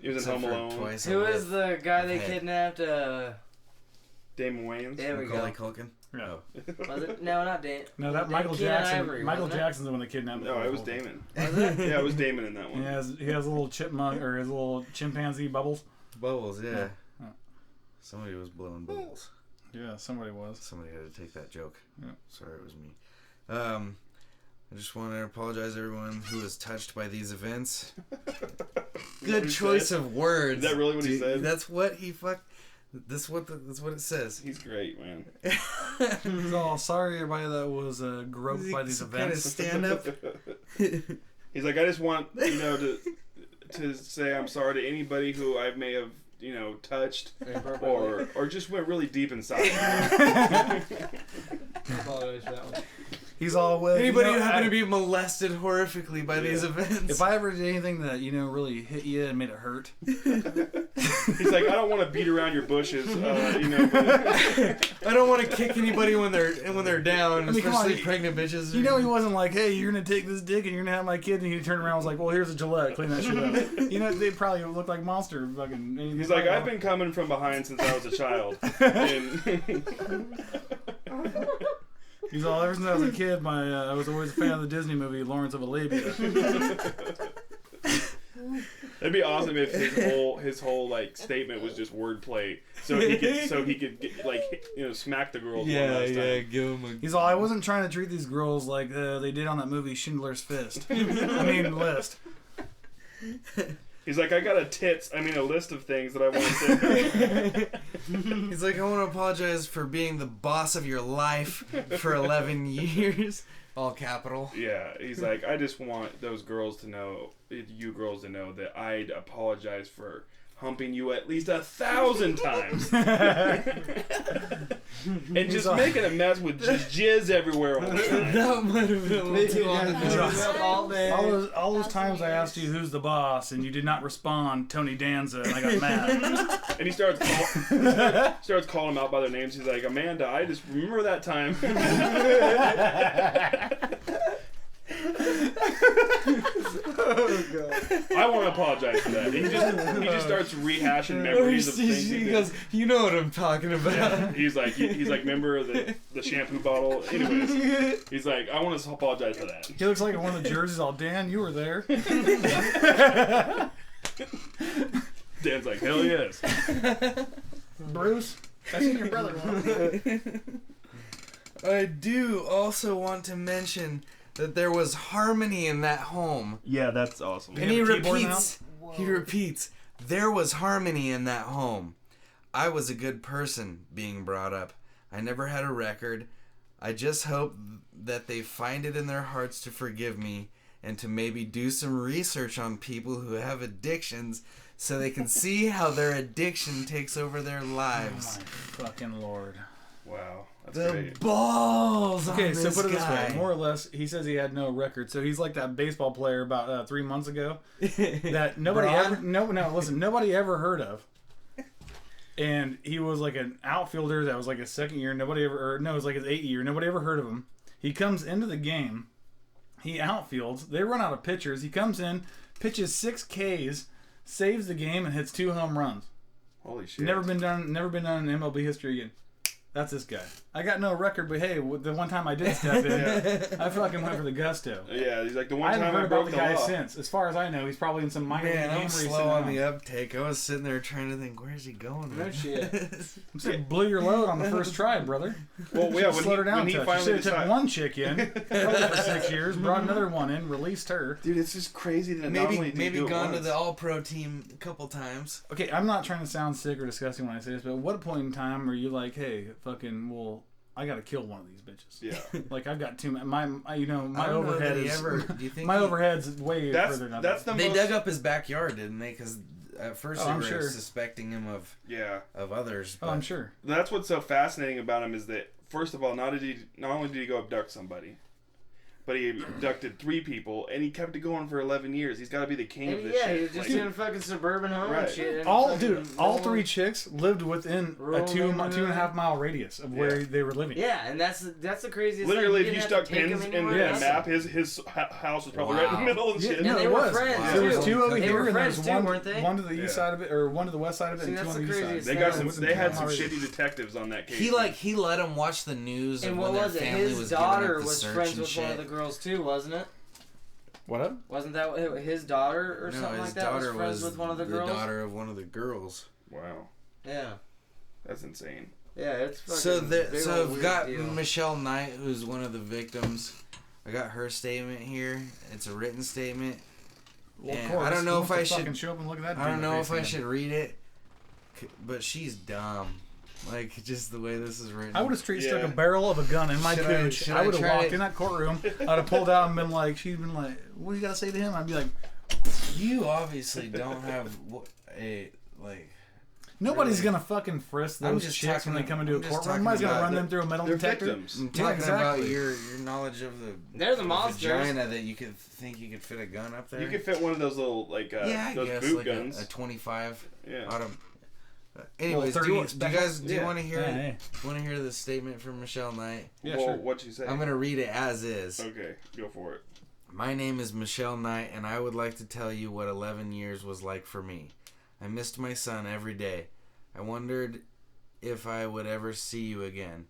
he was in Home Alone. Who is the guy they kidnapped? Damon Wayans. There we Macaulay go. Culkin. No. Was it? No, not Damon. No, that Michael Jackson. Michael Jackson's the one that kidnapped. No, it was Damon. Was it? Yeah, it was Damon in that one. He has a little chipmunk or his little chimpanzee bubbles. Bubbles, yeah. Yeah. Somebody was blowing bubbles. Yeah, somebody was. Somebody had to take that joke. Yeah. Sorry, it was me. I just want to apologize to everyone who was touched by these events. Good choice of words. Is that really what he said? That's what he that's what it says. He's great, man. He's all sorry, everybody that was groped by these events. Kind of stand up. He's like, I just want to say I'm sorry to anybody who I may have touched or just went really deep inside. I apologize for that one. He's all with anybody who happened to be molested horrifically by these events. If I ever did anything that really hit you and made it hurt, he's like, I don't want to beat around your bushes, but I don't want to kick anybody when they're down, especially pregnant bitches. He wasn't like, hey, you're gonna take this dick and you're gonna have my kid, and he turned around and was like, well, here's a Gillette, clean that shit up. They probably look like monster fucking. He's like, I've been coming from behind since I was a child. He's all, ever since I was a kid, I was always a fan of the Disney movie Lawrence of Arabia. It'd be awesome if his whole statement was just wordplay, so he could get, smack the girls. Yeah, give him. He's all, I wasn't trying to treat these girls like they did on that movie Schindler's List. List. He's like, I got a list of things that I want to say. He's like, I want to apologize for being the boss of your life for 11 years. All capital. Yeah, he's like, I just want you girls to know that I'd apologize for humping you at least 1,000 times. And just making a mess with just jizz everywhere all the time. That might have been a little too long. All those times I asked you who's the boss and you did not respond, Tony Danza, and I got mad. And he starts calling them out by their names. He's like, Amanda, I just remember that time. Oh God! I want to apologize for that. He just starts rehashing memories of things. He goes, you know what I'm talking about. Yeah. He's like, remember the shampoo bottle? Anyways, he's like, I want to apologize for that. He looks like one of the jerseys. All, Dan, you were there. Dan's like, hell yes. Bruce, I seen your brother once. I do also want to mention that there was harmony in that home. Yeah, that's awesome. And he repeats, there was harmony in that home. I was a good person being brought up. I never had a record. I just hope that they find it in their hearts to forgive me and to maybe do some research on people who have addictions so they can see how their addiction takes over their lives. Oh my fucking Lord. Wow. The great. Balls. Okay, on so this put it this guy. way, more or less, he says he had no record. So he's like that baseball player about 3 months ago that nobody ever heard of. And he was like an outfielder that was like his second year. It was like his 8th year. Nobody ever heard of him. He comes into the game. He outfields. They run out of pitchers. He comes in, pitches 6 Ks, saves the game, and hits 2 home runs. Holy shit! Never been done in MLB history again. That's this guy. I got no record, but hey, the one time I did step in, I fucking went for the gusto. Yeah, he's like the I one haven't time heard I about broke the the guy law. since. As far as I know, he's probably in some minor league Man, game I'm racing slow on now. the uptake. I was sitting there trying to think, where's he going? No shit. I'm saying, blew your load on the first try, brother. Well, yeah, when Slowed her down he touch. You finally should have took decided, one chick in, held her for 6 years, brought another one in, released her. dude, it's just crazy that not only Maybe do it gone to once. the All-Pro team a couple times. Okay, I'm not trying to sound sick or disgusting when I say this, but at what point in time are you like, hey, fucking, well, I gotta kill one of these bitches? Yeah, Like I've got too my I don't know overhead that he is ever. Do you think my he- overhead's way further than that's the They most, dug up his backyard, didn't they? Because at first they I'm were sure. suspecting him of yeah. others. Oh, But I'm sure. That's what's so fascinating about him is that first of all, not only did he go abduct somebody, but he abducted 3 people, and he kept it going for 11 years. He's got to be the king of And this yeah, shit. he was just Like, doing fucking suburban home Right. and shit. And All fucking all rural- 3 chicks lived within a Rural 2.5 mile radius of where Yeah. they were living. Yeah, and that's the craziest literally, thing. if you didn't have stuck to take pins him in anywhere, the Yes. map, his house was probably right in the Wow. middle and Yeah, shit. no, they it were was. friends, There was too. 2 over They here, were and there friends, was too, one, weren't they? one to the east Yeah. side of it, or one to the west side of it, See, and 2 that's on the the east side. craziest They thing. got Yeah, some. within They had 2 some mile shitty radius. detectives on that case. he let him watch the news. And of what when was their it? family His was giving up daughter the was search friends and with one of the shit. girls too, wasn't it? What up? Wasn't that his daughter or No, something his like that? Was daughter friends was with one of the the girls. daughter of one of the girls. Wow, Yeah, that's insane. yeah, it's fucking. So big so old I've weird got deal. Michelle Knight, who's one of the victims. I got her statement here. It's a written statement. Well, of Yeah, course. I don't know Who if wants I to fucking should- show up and look at that I don't dude know in if the I face should read it, but she's dumb. Like, just the way this is written. I would have straight stuck Yeah. a barrel of a gun in my Should cooch. should I would have try walked to- in that courtroom. I'd have pulled out and been like, she'd been like, what do you got to say to him? I'd be like, You obviously don't have a, like... nobody's Really? going to fucking frisk I'm those just chicks when they talking- come into a I'm just courtroom. talking Somebody's going to about run them through a metal They're detector. victims. I'm Yeah, talking about exactly. your knowledge of the They're the monsters. vagina that you could think you could fit a gun up there. You could fit one of those little like yeah, I those guess boot like guns. a 25 Yeah. autumn. Anyways, Well, do you 30 special? guys Yeah. want to hear Yeah, yeah. want to hear the statement from Michelle Knight? Yeah, well, sure. what'd you say? I'm gonna read it as is. Okay, go for it. My name is Michelle Knight, and I would like to tell you what 11 years was like for me. I missed my son every day. I wondered if I would ever see you again.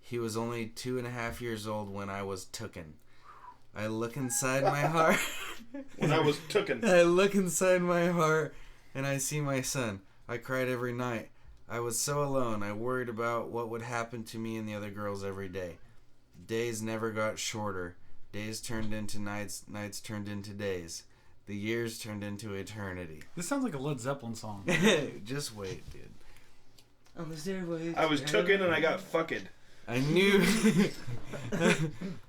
He was only 2.5 years old when I was tooken. I look inside my heart. When I was tooken. I look inside my heart, and I see my son. I cried every night. I was so alone. I worried about what would happen to me and the other girls every day. Days never got shorter. Days turned into nights. Nights turned into days. The years turned into eternity. This sounds like a Led Zeppelin song. Just wait, dude. On the stairway. I was tooken and I got fucked. I knew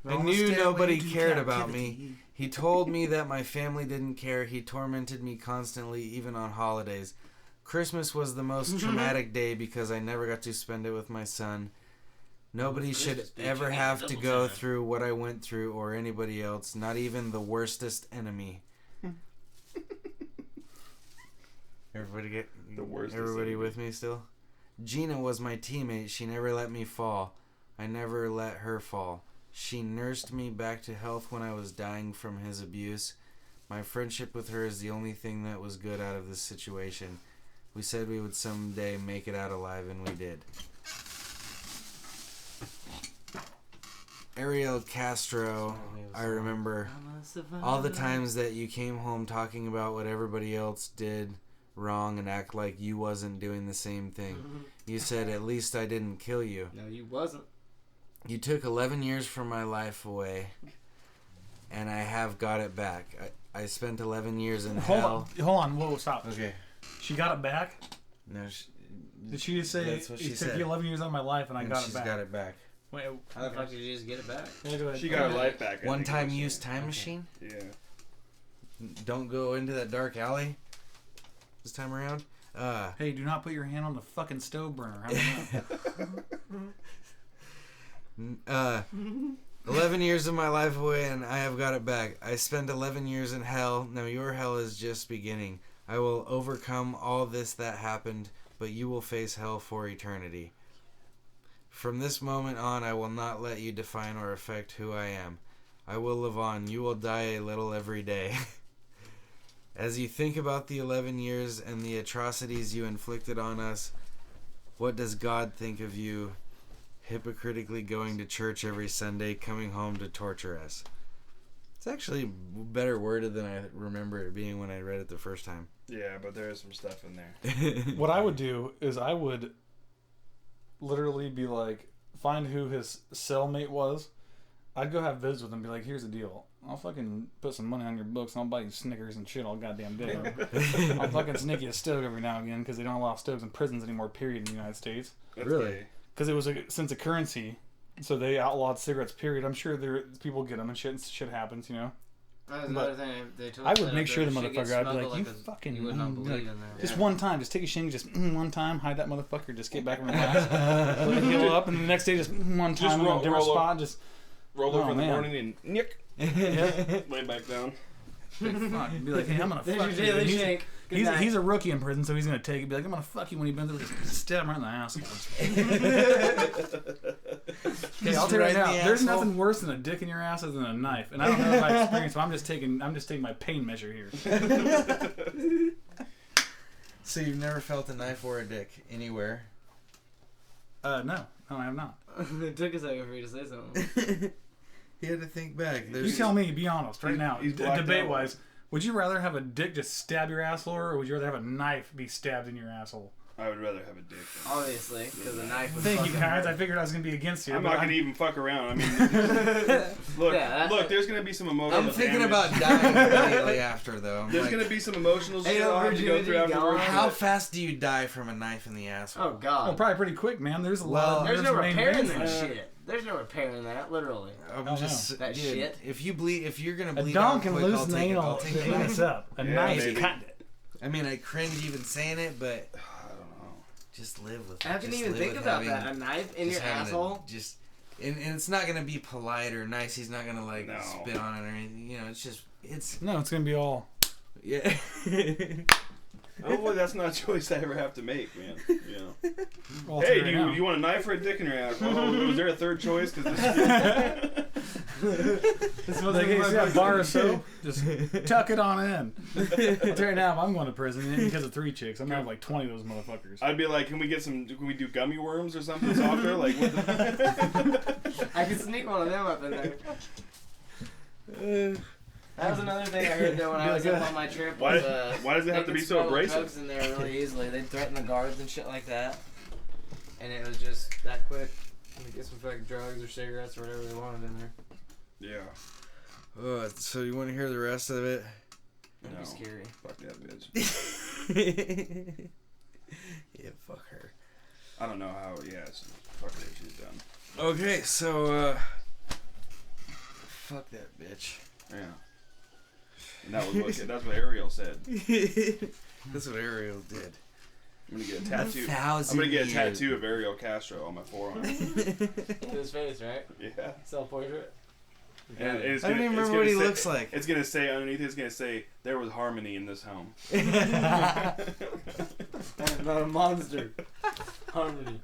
I knew nobody to cared about me. He told me that my family didn't care. He tormented me constantly, even on holidays. Christmas was the most traumatic day because I never got to spend it with my son. Nobody should ever have to go through what I went through, or anybody else, not even the worstest enemy. Everybody enemy. with me still? Gina was my teammate. She never let me fall. I never let her fall. She nursed me back to health when I was dying from his abuse. My friendship with her is the only thing that was good out of this situation. We said we would someday make it out alive, and we did. Ariel Castro, I remember all the times that you came home talking about what everybody else did wrong and act like you wasn't doing the same thing. You said, at least I didn't kill you. No, you wasn't. You took 11 years from my life away, and I have got it back. I spent 11 years in hell. Hold on. Whoa, stop. Okay. She got it back? No, Did she just say, that's what she it took said. you 11 years out of my life and I got it she's back? got it back. Wait, How the fuck did you just get it back? yeah, go ahead. She got her life back. I think One-time it was. use time machine. Yeah. Don't go into that dark alley this time around. Hey, do not put your hand on the fucking stove burner. How about that? 11 years of my life away, and I have got it back. I spent 11 years in hell. Now your hell is just beginning. I will overcome all this that happened, but you will face hell for eternity. From this moment on, I will not let you define or affect who I am. I will live on. You will die a little every day. As you think about the 11 years and the atrocities you inflicted on us, what does God think of you? hypocritically going to church every Sunday, coming home to torture us. It's actually better worded than I remember it being when I read it the first time. Yeah, but there is some stuff in there. What I would do is I would literally be like, find who his cellmate was. I'd go have visits with him and be like, here's the deal. I'll fucking put some money on your books and I'll buy you Snickers and shit all goddamn day. I'll fucking sneak you a stoke every now and again because they don't allow stokes in prisons anymore, period, in the United States. That's Really? gay. Because it was since a currency, so they outlawed cigarettes, period. I'm sure people get them and shit happens, you know? That was another thing they told I us would that make if sure the shit gets motherfucker, I'd be smuggled like, you a- fucking... You would not believe in that. Just one time, just take a shing, just one time, hide that motherfucker, just get back and relax. Let it heal up, and the next day, just one time, in a different spot, just... Roll over in the man. morning and nick. Yeah. Lay back down. Fuck. Be like, hey, I'm gonna There's fuck your daily you. shake. Good night. He's a rookie in prison, so he's gonna take it. Be like, I'm gonna fuck you when he bends over. Just stab him right in the asshole. Okay, I'll tell you right now. There's nothing worse than a dick in your ass than a knife, and I don't know if I experienced. So I'm just taking my pain measure here. So you've never felt a knife or a dick anywhere? No, I have not. It took a second for you to say something. He had to think back. You tell me. Be honest, right now. he's blacked Debate out. wise, would you rather have a dick just stab your asshole, or would you rather have a knife be stabbed in your asshole? I would rather have a dick. Obviously, because a knife would Thank you, fucking guys. hurt. I figured I was gonna be against you. I'm but not gonna even fuck around. I mean, look, Yeah, look. There's gonna be some emotional. I'm thinking damage. about dying immediately after, though. I'm There's like, gonna be some emotional Hey, shit I'll have to go through virginity afterwards. gone. how fast do you die from a knife in the asshole? Oh God. Oh, probably pretty quick, man. There's a lot. There's no main repairing veins. that shit. There's no repairing that, literally. I'm Oh, just That dude, shit. If you're gonna A bleed dong out can quick, loosen the I'll anal take to it. mess up. A Yeah, knife maybe. cut it. I mean, I cringe even saying it, but I don't know. just live with it. How can Just you even live think with about having- that? A knife in just your having asshole? And it's not gonna be polite or nice. He's not gonna like No. spit on it or anything. You know, it's No, it's gonna be all. yeah. Hopefully that's not a choice I ever have to make, man. You know. Well, Hey, right do now. you want a knife or a dick in your ass? Well, was there a third choice? Cause this Like, hey, see that bar of soap? Just tuck it on in. I'll tell you right now, if I'm going to prison because of 3 chicks, I'm gonna have like 20 of those motherfuckers. I'd be like, can we do gummy worms or something softer? Like, what the? I could sneak one of them up in there. That was another thing I heard though when I was up on my trip. Why- Was, why does it they have to could be so smuggle abrasive? drugs in there really easily. They'd threaten the guards and shit like that, and it was just that quick. They get some fucking drugs or cigarettes or whatever they wanted in there. Yeah. Oh, so you want to hear the rest of it? That'd be No. scary. Fuck that bitch. Yeah, fuck her. I don't know how. Yeah, fuck that. She's done. Okay, so fuck that bitch. Yeah. And that's what Ariel said. That's what Ariel did. I'm gonna get a tattoo. 1,000 I'm gonna get a years. tattoo of Ariel Castro on my forearm. To his face, right? Yeah. Self-portrait. And it's I don't gonna- even it's remember what gonna he say- looks like. It's gonna say underneath. It's gonna say there was harmony in this home. I'm not a monster. Harmony.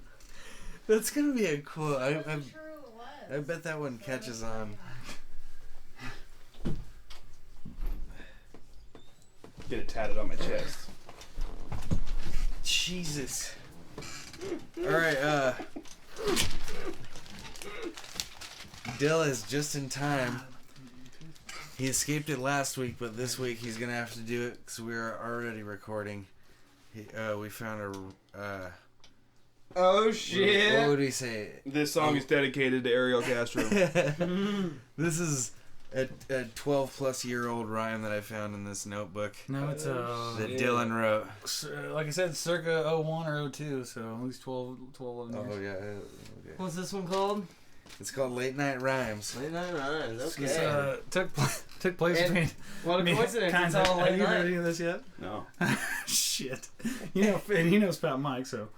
That's gonna be a cool. I bet that one catches on. Get it tatted on my chest. Jesus. All right. Dill is just in time. He escaped it last week, but this week he's gonna have to do it because we're already recording. We found a. Oh shit! What would he say? This song is dedicated to Ariel Castro. This is a 12-plus-year-old rhyme that I found in this notebook No, it's that Dylan wrote. like I said, circa 01 or 02, so at least 12, 11 years. Oh yeah. Okay. What's this one called? It's called Late Night Rhymes. Late night rhymes. Okay. This took place And between. what a me- coincidence! kinds It's all of- late have you heard night. any of this yet? No. Shit. And he knows Fat Mike, so.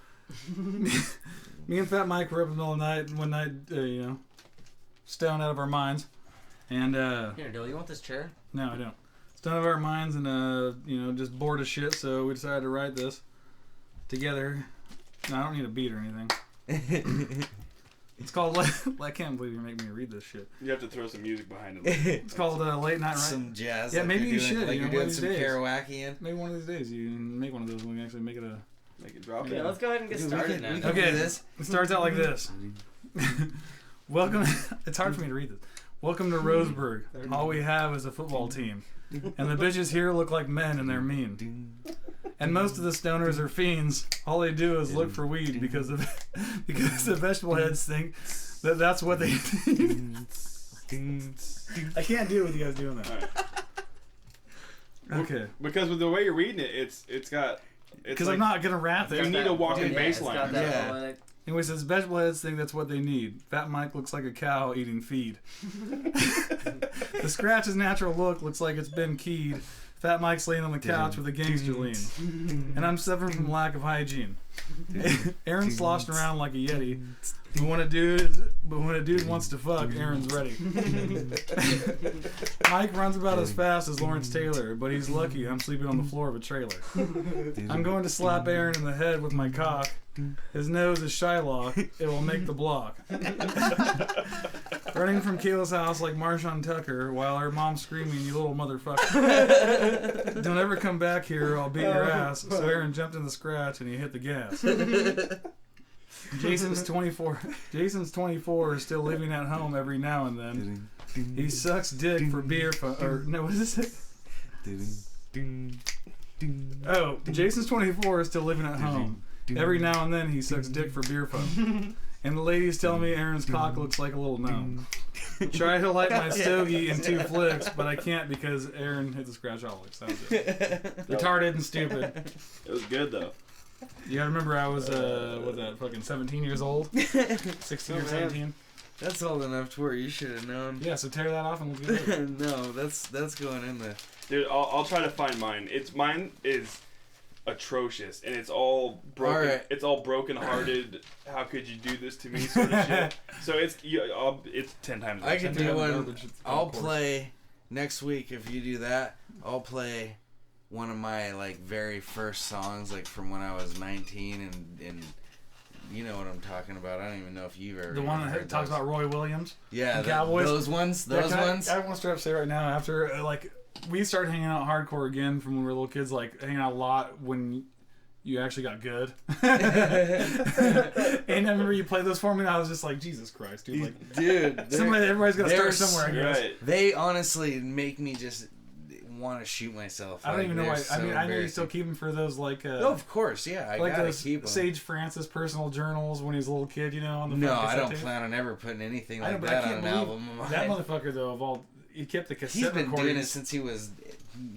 Me and Fat Mike were up in the middle of the night, one night, stoned out of our minds. And, Here, Dill, you want this chair? no, I don't. Stoned out of our minds and, just bored as shit, so we decided to write this together. No, I don't need a beat or anything. It's called, I can't believe you're making me read this shit. You have to throw some music behind it. It's called Late Night Rhymes. Some jazz. Yeah, like maybe you're you doing, should, Like you you're know, one doing of these some days. Kerouacian. Maybe one of these days you can make one of those. We can actually make it a. Make it drop. Yeah, let's go ahead and get Dude, started now. we can Okay. do this. It starts out like this. Welcome. It's hard for me to read this. Welcome to Roseburg. All we have is a football team. And the bitches here look like men and they're mean. And most of the stoners are fiends. All they do is look for weed because the vegetable heads think that's what they need. I can't do it with you guys doing that. Right. Okay. Because with the way you're reading it, it's Because like, I'm not going to rap it. You need a walking baseline. Yeah. Anyway, says vegetable heads think that's what they need. Fat Mike looks like a cow eating feed. The Scratch's natural look looks like it's been keyed. Fat Mike's laying on the couch with a gangster lean. And I'm suffering from lack of hygiene. Aaron's sloshed around like a Yeti. But when a dude wants to fuck, Aaron's ready. Mike runs about as fast as Lawrence Taylor, but he's lucky I'm sleeping on the floor of a trailer. I'm going to slap Aaron in the head with my cock. His nose is Shylock. It will make the block. Running from Kayla's house like Marshawn Tucker while her mom's screaming, "You little motherfucker. Don't ever come back here or I'll beat your ass." So Aaron jumped in the Scratch and he hit the gas. Jason's 24. Jason's 24 is still living at home every now and then. He sucks dick for beer no, what is this? Oh, Jason's 24 is still living at home. Every now and then he sucks dick for beer fun. And the ladies tell me Aaron's cock looks like a little gnome. Try to light my stogie in 2 flicks, but I can't because Aaron hit the Scratchaholics. That was it. Retarded and stupid. It was good though. You gotta remember I was fucking 17 years old? 16 or 17? That's old enough to where you should have known. Yeah, so tear that off and we'll get it. No, that's going in there. Dude, I'll try to find mine. Mine is atrocious and it's all broken. Right. It's all broken-hearted. How could you do this to me? Sort of shit. So it's 10 times. I can do one. Garbage. I'll play next week if you do that. I'll play one of my like very first songs, like from when I was 19, and you know what I'm talking about. I don't even know if you've ever. The one that heard talks those. about Roy Williams. Yeah, Cowboys. Those ones. I want to straight up say right now, after we started hanging out hardcore again from when we were little kids, like hanging out a lot when you actually got good. And I remember you played those for me, and I was just like, Jesus Christ, dude! Like, dude, everybody's got to start somewhere. I guess. Right. They honestly make me just want to shoot myself. I don't even know why. I mean, I know you still keep them for those like. No, of course, yeah. I like gotta those keep them. Sage Francis personal journals when he was a little kid, you know. On the no, I don't plan on ever putting anything like that on an album. That motherfucker though, of all, he kept the cassette. He's been recordings. doing it since he was.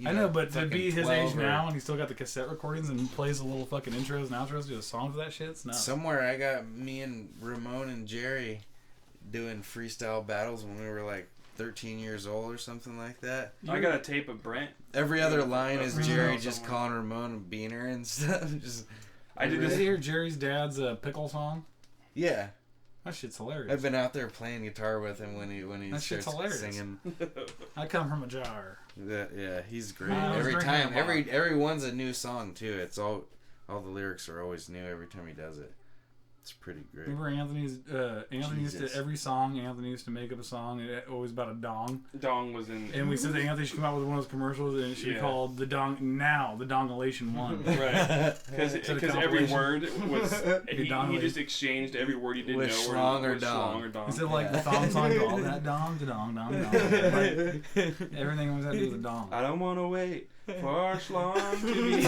I know, but to be his age now and he still got the cassette recordings and plays the little fucking intros and outros, do a song for that shit. It's nuts. Somewhere I got me and Ramon and Jerry doing freestyle battles when we were like 13 years old or something like that. I got a tape of Brent. Every other line is Jerry just calling Ramon a beaner and stuff. Did you hear Jerry's dad's pickle song? Yeah. That shit's hilarious. I've been out there playing guitar with him when he that starts singing. I come from a jar. Yeah, he's great. Every time, every one's a new song too. It's all the lyrics are always new every time he does it. It's pretty great. Remember Anthony used to, every song, Anthony used to make up a song, always about a dong. Dong was in. And we said that Anthony should come out with one of those commercials and it should be called the Dongalation 1. Right. Because every word was, he just exchanged every word he didn't know. Schlong or dong. Is it like the thong song, all that dong, the dong, dong, dong. Like, everything was had to do with the dong. I don't want to wait for schlong to be.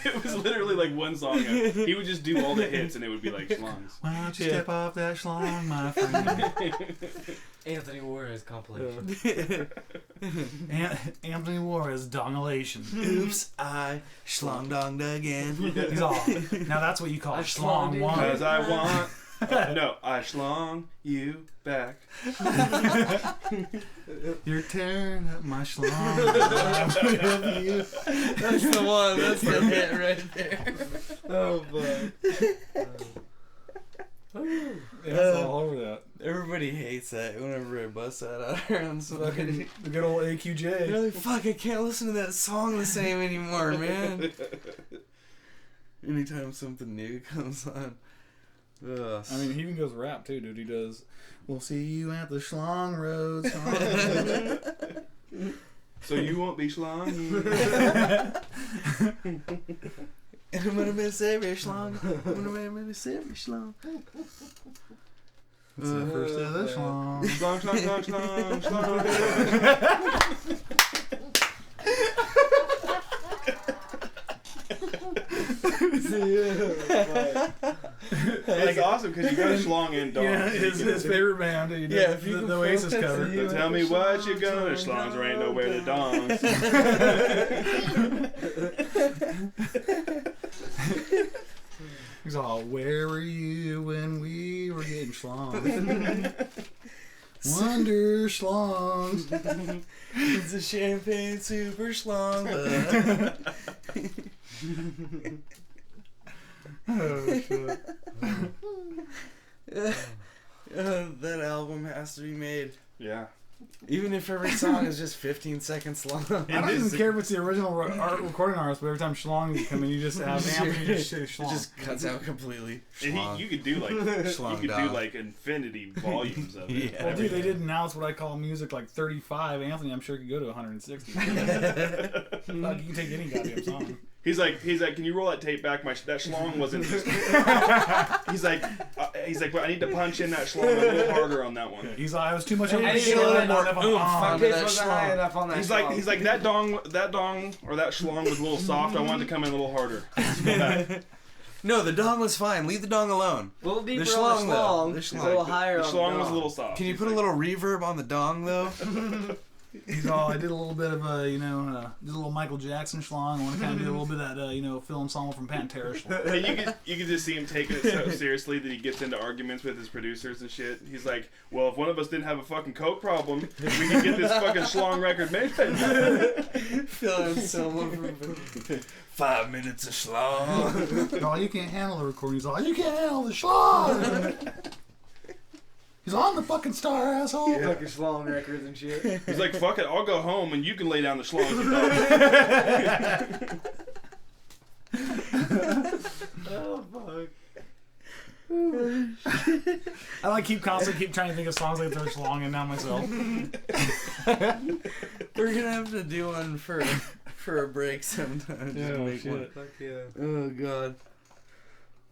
It was literally like one song. He would just do all the hits and it would be like schlongs. Why don't you step off that schlong, my friend? Anthony Warren's compilation. Anthony Warren's Dongalation. Oops, I schlong-donged again. He's all. Now that's what you call schlong one. Because I want. No, I schlong you back. You're tearing up my schlong. That's the one. That's the hit right there. Oh, boy. That's all over that. Everybody hates that whenever I bust that out around somebody. The good old AQJ. You're like, fuck, I can't listen to that song the same anymore, man. Anytime something new comes on. Ugh. I mean, he even goes rap too, dude. He does. We'll see you at the Schlong Road. So you won't be schlong. And I'm gonna miss every schlong. I'm gonna miss every schlong. It's the first of the schlong. Schlong, schlong, schlong, schlong, schlong. It's awesome because you got a schlong and dong. Yeah, his favorite band. He did Yeah, if you the can Oasis focus, cover. you- Tell me what you gonna schlongs, there ain't nowhere to dongs. He's all, where were you when we were getting schlong? Wonder schlongs. It's a champagne super schlong. Oh, shit. That album has to be made. Yeah. Even if every song is just 15 seconds long. I don't even care if it's the original recording artist, but every time schlong you come in, you just have Anthony just say It schlong. just cuts out completely. And you could do like Schlong you could do dong. like infinity volumes of it. Yeah. Well, dude, they did announce what I call music like 35. Anthony, I'm sure could go to 160. Like, you can take any goddamn song. He's like, can you roll that tape back? That schlong wasn't just. he's like, but I need to punch in that schlong a little harder on that one. He's like, I was too much. I on the didn't get shoulder, enough not enough on the oomph. arm. My onto pitch that wasn't high schlong. enough on that He's schlong. like that dong or that schlong was a little soft. I want it to come in a little harder. Let's go back. No, the dong was fine. Leave the dong alone. A little deeper The on the schlong, though. schlong, The a schlong. little The higher on the schlong was a dong. little soft. Can you He's put a like, little reverb on the dong, though? He's all, I did a little bit of did a little Michael Jackson schlong. I want to kind of do a little bit of that, Phil Anselmo from Pantera schlong. Hey, you could just see him taking it so seriously that he gets into arguments with his producers and shit. He's like, well, if one of us didn't have a fucking coke problem, we could get this fucking schlong record made. Phil Anselmo from 5 minutes of schlong. Oh, you can't handle the recording. He's all, you can't handle the schlong. He's on the fucking Star, asshole. Like your schlong records and shit. He's like, fuck it, I'll go home and you can lay down the schlong. Oh fuck. I constantly keep trying to think of songs like throw schlong in now myself. We're gonna have to do one for a break sometime. Just make one. Fuck yeah. Oh god.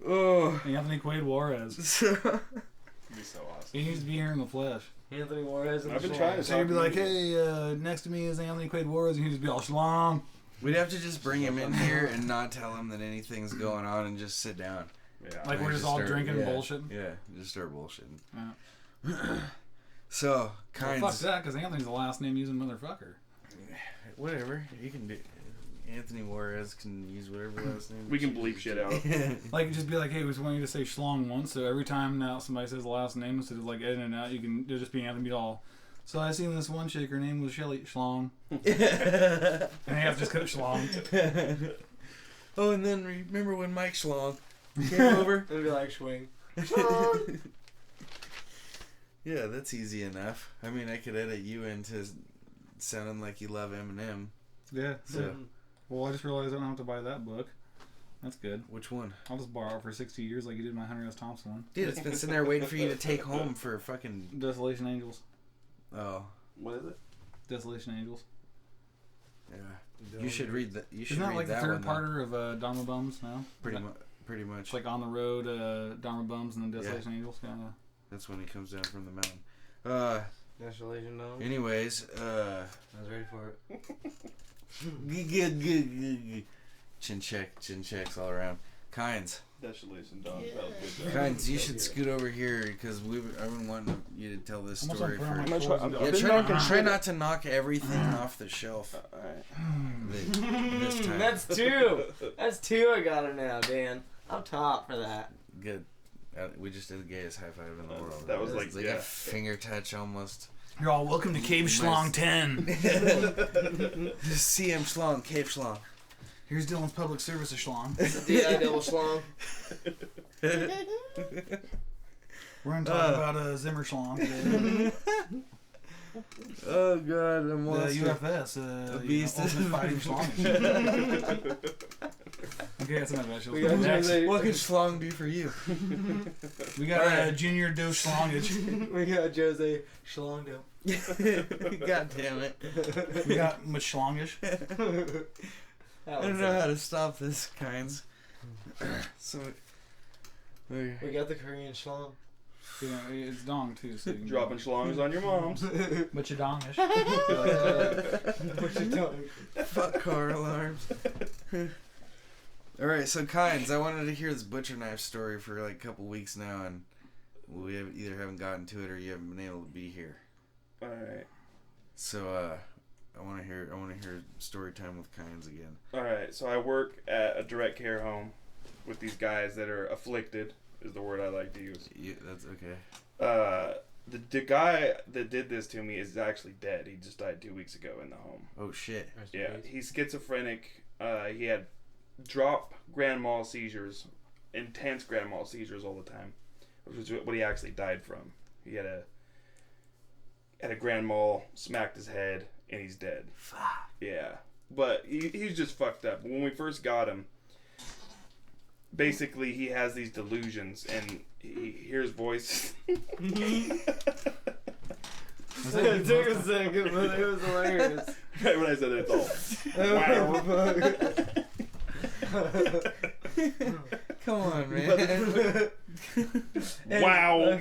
Oh. Anthony Quaid Juarez. It'd be so awesome. He needs to be here in the flesh. Anthony Juarez and I've the been schlong. trying to So you'd be like, hey, next to me is Anthony Quaid Juarez, and he'd just be all schlong. We'd have to just bring him in here and not tell him that anything's going on and just sit down. Yeah. Like we're just all drinking and bullshitting. Yeah, just start bullshitting. Yeah. So, Well, kinds. fuck that, because Anthony's the last name using motherfucker. Whatever. You can do. Anthony Juarez can use whatever last name. We can bleep shit out. Like, just be like, hey, we just want you to say schlong once, so every time now somebody says the last name, instead of like editing it out, it'll just be Anthony be all, so I seen this one chick, her name was Shelly Schlong. And you have to just cut schlong. Oh, and then remember when Mike Schlong came over? It'd be like swing. Yeah, that's easy enough. I mean, I could edit you into sounding like you love Eminem. Yeah. So, Well, I just realized I don't have to buy that book. That's good. which one? I'll just borrow it for 60 years like you did my Hunter S. Thompson one. Dude, it's been sitting there waiting for you to take home for fucking. Desolation Angels. Oh, What is it? Desolation Angels. yeah. You should read that. You should Isn't that read like the that third one. parter of Dharma Bums now? Pretty much. It's like On the Road, Dharma Bums, and then Desolation Angels. Yeah. That's when he comes down from the mountain. Desolation Dome. Anyways, I was ready for it. Chin checks all around. Kinds. Desolation Dog. That was good. Kinds, you should scoot over here because I've been wanting you to tell this Almost story like putting for. my clothes in. Yeah, try not to knock everything off the shelf. Alright. This time. That's two. That's two. I got her now, Dan. I'm top for that. Good. We just did the gayest high five in the world. That was like, It's like a finger touch almost. You're all welcome to Cave Schlong 10. CM Schlong, Cave Schlong. Here's Dylan's public service of Schlong. D.I. double schlong. We're going to talk about Zimmer Schlong today. Oh god, I'm The lost. UFS. A beast. Ultimate Fighting Schlong. Okay, that's enough of that. We got Next. Jose. What can Schlong do for you? We got Junior Dose Schlongage. We got Jose Schlongdo. God damn it. We got much Schlongish. I don't know how to stop this, Kinds. So We got the Korean schlong. Yeah, it's dong too. So you can Dropping schlongs on your moms. But you dongish. What you doing? fuck car alarms. All right, so Kynes, I wanted to hear this butcher knife story for like a couple weeks now, and we either haven't gotten to it or you haven't been able to be here. All right. So I want to hear story time with Kynes again. All right. So I work at a direct care home with these guys that are afflicted. Is the word I like to use. Yeah, that's okay. The guy that did this to me is actually dead. He just died 2 weeks ago in the home. Oh shit. Yeah, he's schizophrenic. He had drop grand mal seizures, intense grand mal seizures all the time, which was what he actually died from. He had a grand mal, smacked his head, and he's dead. Fuck. Yeah, but he's just fucked up. When we first got him, basically he has these delusions and he hears voices. It took a second, but it was hilarious. Right when I said it, it's all wow. Come on, man. Wow.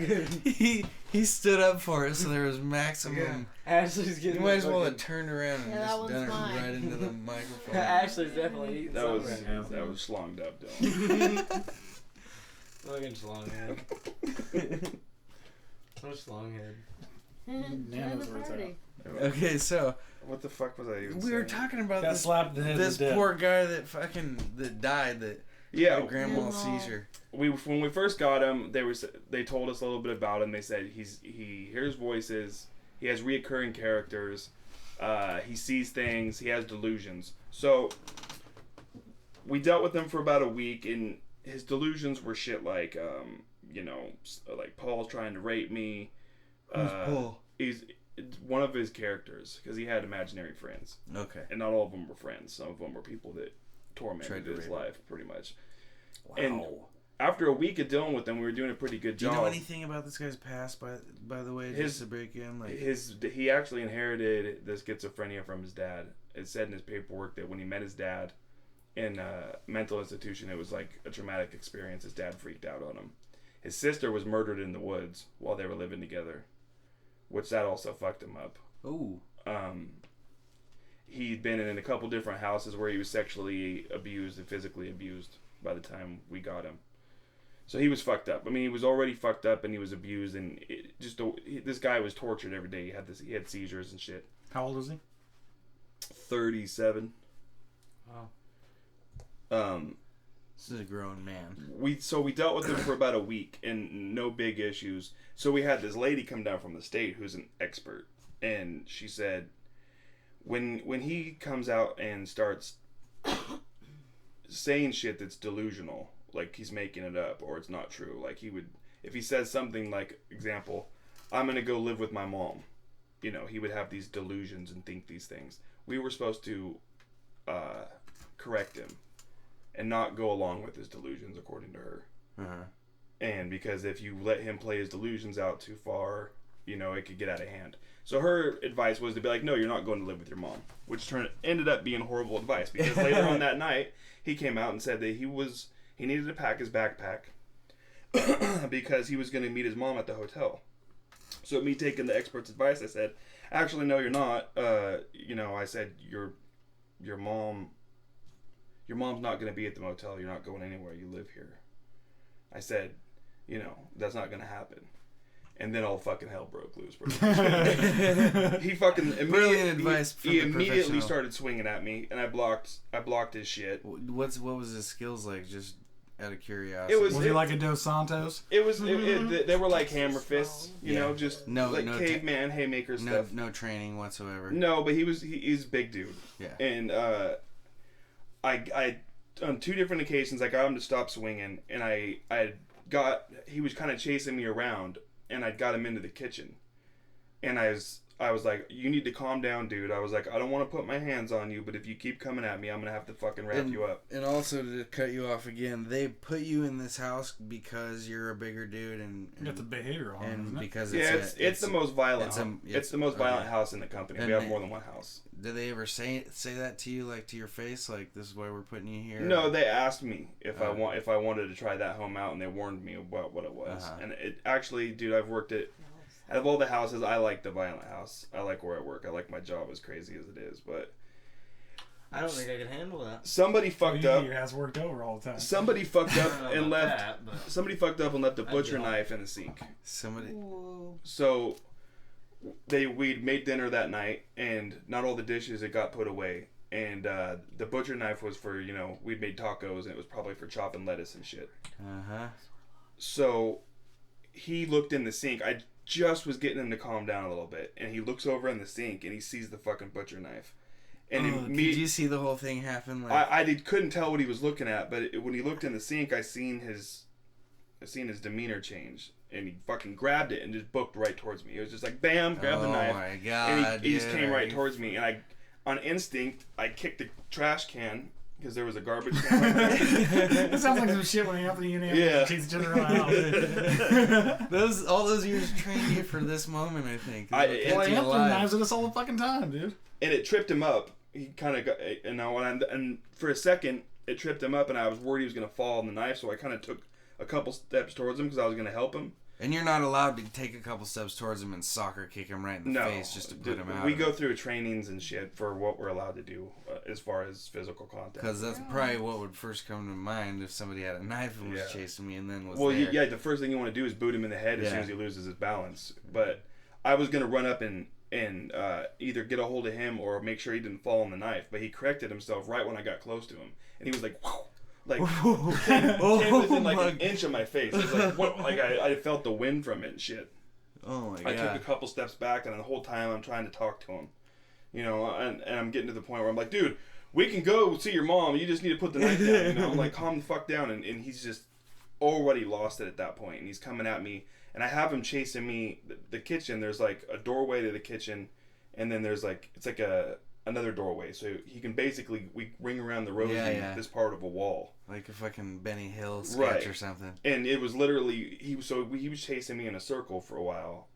He stood up for it, so there was maximum. Yeah. Ashley's You getting. might as well have turned around and Yeah, that just one's done it mine. right into the microphone. Ashley's definitely eating That was something right now. that was schlonged up, Dylan. Fucking schlonghead. What a schlonghead. Nana's words out. Okay, so What the fuck was I even we saying? were talking about Got this slapped in the head this with death. poor guy that died that Yeah, had a grand mal seizure. when we first got him, they told us a little bit about him. They said he hears voices, he has reoccurring characters, he sees things, he has delusions. So we dealt with him for about a week, and his delusions were shit like like Paul's trying to rape me. Who's Paul? He's one of his characters because he had imaginary friends, Okay. and not all of them were friends. Some of them were people that Tried tormented to his rape life, pretty much. Wow. And after a week of dealing with him, we were doing a pretty good Do job. you know anything about this guy's past, by the way, just to break in? Like, He actually inherited the schizophrenia from his dad. It said in his paperwork that when he met his dad in a mental institution, it was like a traumatic experience. His dad freaked out on him. His sister was murdered in the woods while they were living together, which that also fucked him up. ooh. He'd been in a couple different houses where he was sexually abused and physically abused by the time we got him. So he was fucked up. I mean, he was already fucked up and he was abused, and this guy was tortured every day. He had seizures and shit. How old was he? 37. Wow. This is a grown man. We dealt with him for about a week and no big issues. So we had this lady come down from the state who's an expert, and she said when he comes out and starts saying shit that's delusional, like he's making it up or it's not true, like if he says something like, example, I'm gonna go live with my mom, he would have these delusions and think these things. We were supposed to correct him and not go along with his delusions, according to her. Uh-huh. And because if you let him play his delusions out too far, it could get out of hand. So her advice was to be like, no, you're not going to live with your mom, which ended up being horrible advice, because later on that night, he came out and said that he needed to pack his backpack because he was going to meet his mom at the hotel. So me taking the expert's advice, I said, actually, no, you're not. I said, your mom's not going to be at the motel. You're not going anywhere. You live here. I said, that's not going to happen. And then all fucking hell broke loose. He fucking Brilliant advice from he the immediately professional. started swinging at me, and I blocked his shit. What was his skills like? Just out of curiosity. Was he like a Dos Santos? They were like hammer fists, just No caveman haymaker stuff. No training whatsoever. No, but he's a big dude. Yeah. And I on 2 different occasions I got him to stop swinging, and he was kind of chasing me around, and I got him into the kitchen, and I was I was like, you need to calm down, dude. I was like, I don't want to put my hands on you, but if you keep coming at me, I'm going to have to fucking wrap you up. And also, to cut you off again, they put you in this house because you're a bigger dude and that's a behavioral harm, and isn't it? because it's the most violent it's the most violent okay. house in the company. And we have more than one house. Did they ever say that to you, like to your face, like this is why we're putting you here? No, they asked me if I wanted to try that home out, and they warned me about what it was. And it actually, dude, I've worked it. Out of all the houses, I like the violent house. I like where I work. I like my job, as crazy as it is. But I don't think I could handle that. somebody fucked up. Your ass worked over all the time. Somebody fucked up and left. That, somebody fucked up and left a butcher knife in the sink. Somebody. So we'd made dinner that night, and not all the dishes had got put away. And the butcher knife was for, we'd made tacos, and it was probably for chopping lettuce and shit. So he looked in the sink. I just was getting him to calm down a little bit, and he looks over in the sink and he sees the fucking butcher knife. And did you see the whole thing happen? Like I couldn't tell what he was looking at, but when he looked in the sink, I seen his demeanor change, and he fucking grabbed it and just booked right towards me. It was just like bam, grab the knife. Oh my god! And he just came right towards me, and on instinct, I kicked the trash can. Because there was a garbage can. It sounds like some shit when you have to chase each other around. All those years trained you for this moment, I think. You have to throw knives at us all the fucking time, dude. And it tripped him up. He kind of got, and for a second, it tripped him up, and I was worried he was going to fall on the knife, so I kind of took a couple steps towards him because I was going to help him. And you're not allowed to take a couple steps towards him and soccer kick him right in the face just to put him out. We go through trainings and shit for what we're allowed to do as far as physical contact. Because that's probably what would first come to mind if somebody had a knife and was chasing me and then was there. The first thing you want to do is boot him in the head as soon as he loses his balance. But I was going to run up and either get a hold of him or make sure he didn't fall on the knife. But he corrected himself right when I got close to him. And he was like, whoa. Came within an inch of my face. It was like, what? Like I felt the wind from it and shit. Oh my god! I took a couple steps back, and the whole time I'm trying to talk to him, and I'm getting to the point where I'm like, dude, we can go see your mom. You just need to put the knife down. I'm like, calm the fuck down. And he's just already lost it at that point, and he's coming at me, and I have him chasing me. The kitchen. There's like a doorway to the kitchen, and then there's another doorway, so he can we ring around the rosy this part of a wall, like a fucking Benny Hill sketch or something. And it was literally he was chasing me in a circle for a while,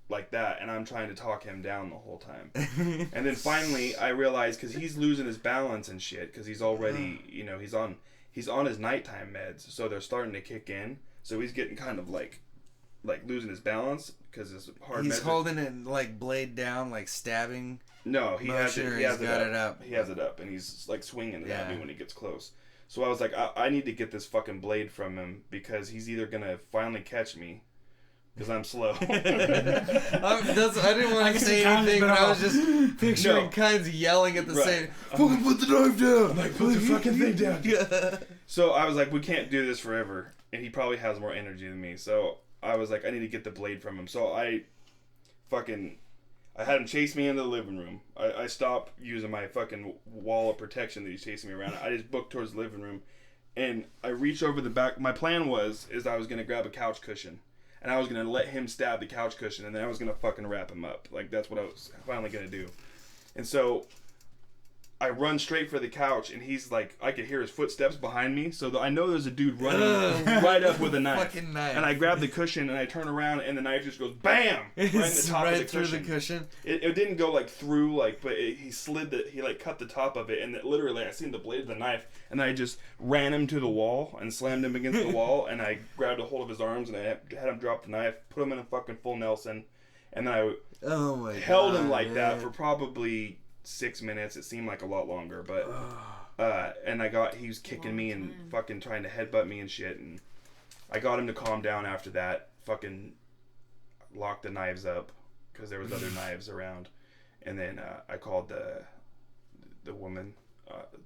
like that, and I'm trying to talk him down the whole time. And then finally I realized because he's losing his balance and shit because he's already he's on his nighttime meds, so they're starting to kick in. So he's getting kind of like losing his balance because it's hard. He's holding it like blade down, like stabbing. No, he has it. He has it up. He has it up, and he's like swinging it at me when he gets close. So I was like, I need to get this fucking blade from him because he's either gonna finally catch me because I'm slow. I didn't want to say anything, but I was just picturing Kynes yelling at the same. Fucking put the knife down. I'm like, put the fucking thing down. So I was like, we can't do this forever, and he probably has more energy than me. So I was like, I need to get the blade from him. So I had him chase me into the living room. I stopped using my fucking wall of protection that he's chasing me around. I just booked towards the living room, and I reached over the back. My plan I was going to grab a couch cushion, and I was going to let him stab the couch cushion, and then I was going to fucking wrap him up. Like, that's what I was finally going to do. And so I run straight for the couch, and he's like, I could hear his footsteps behind me, so I know there's a dude running right up with a knife. Fucking knife. And I grab the cushion, and I turn around, and the knife just goes BAM! Right in the top of the through cushion. the cushion. It didn't go through, but he slid he cut the top of it, and literally I seen the blade of the knife, and I just ran him to the wall and slammed him against the wall, and I grabbed a hold of his arms, and I had him drop the knife, put him in a fucking full Nelson, and then I held him like that for probably 6 minutes. It seemed like a lot longer, but and he was kicking me and fucking trying to headbutt me and shit, and I got him to calm down after that. Fucking locked the knives up because there was other knives around, and then I called the woman,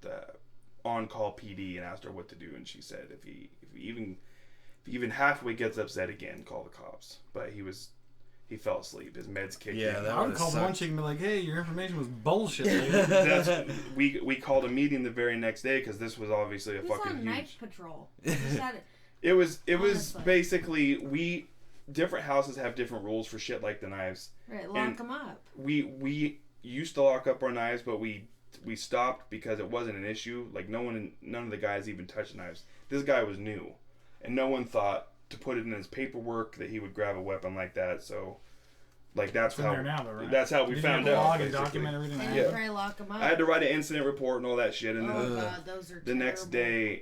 the on-call PD, and asked her what to do, and she said if he even halfway gets upset again, call the cops. But he fell asleep. His meds kicked in. I would call one chick and be like, hey, your information was bullshit. We called a meeting the very next day because this was obviously a fucking huge... knife patrol? It was basically different houses have different rules for shit like the knives. Right, lock them up. We used to lock up our knives, but we stopped because it wasn't an issue. Like none of the guys even touched knives. This guy was new, and no one thought to put it in his paperwork that he would grab a weapon like that. So, like that's it's how. in there now, though, right? That's how we Did found you out. log and document everything. And yeah. you probably lock them up. I had to write an incident report and all that shit, and oh then God, those are the next day,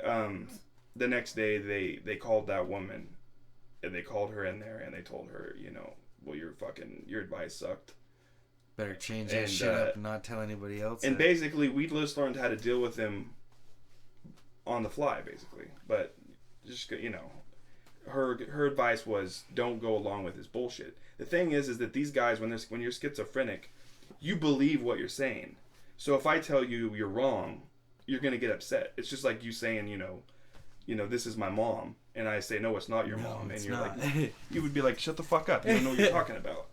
they called that woman, and they called her in there, and they told her, you know, well, your advice sucked. Better change that shit up and not tell anybody else. And basically, we just learned how to deal with him on the fly, basically. But just, you know, her advice was don't go along with his bullshit. The thing is that these guys, when you're schizophrenic, you believe what you're saying. So if I tell you you're wrong, you're gonna get upset. It's just like you saying, you know, this is my mom, and I say no, it's not your mom, and you're not. like, you would be like, shut the fuck up, you don't know what you're talking about.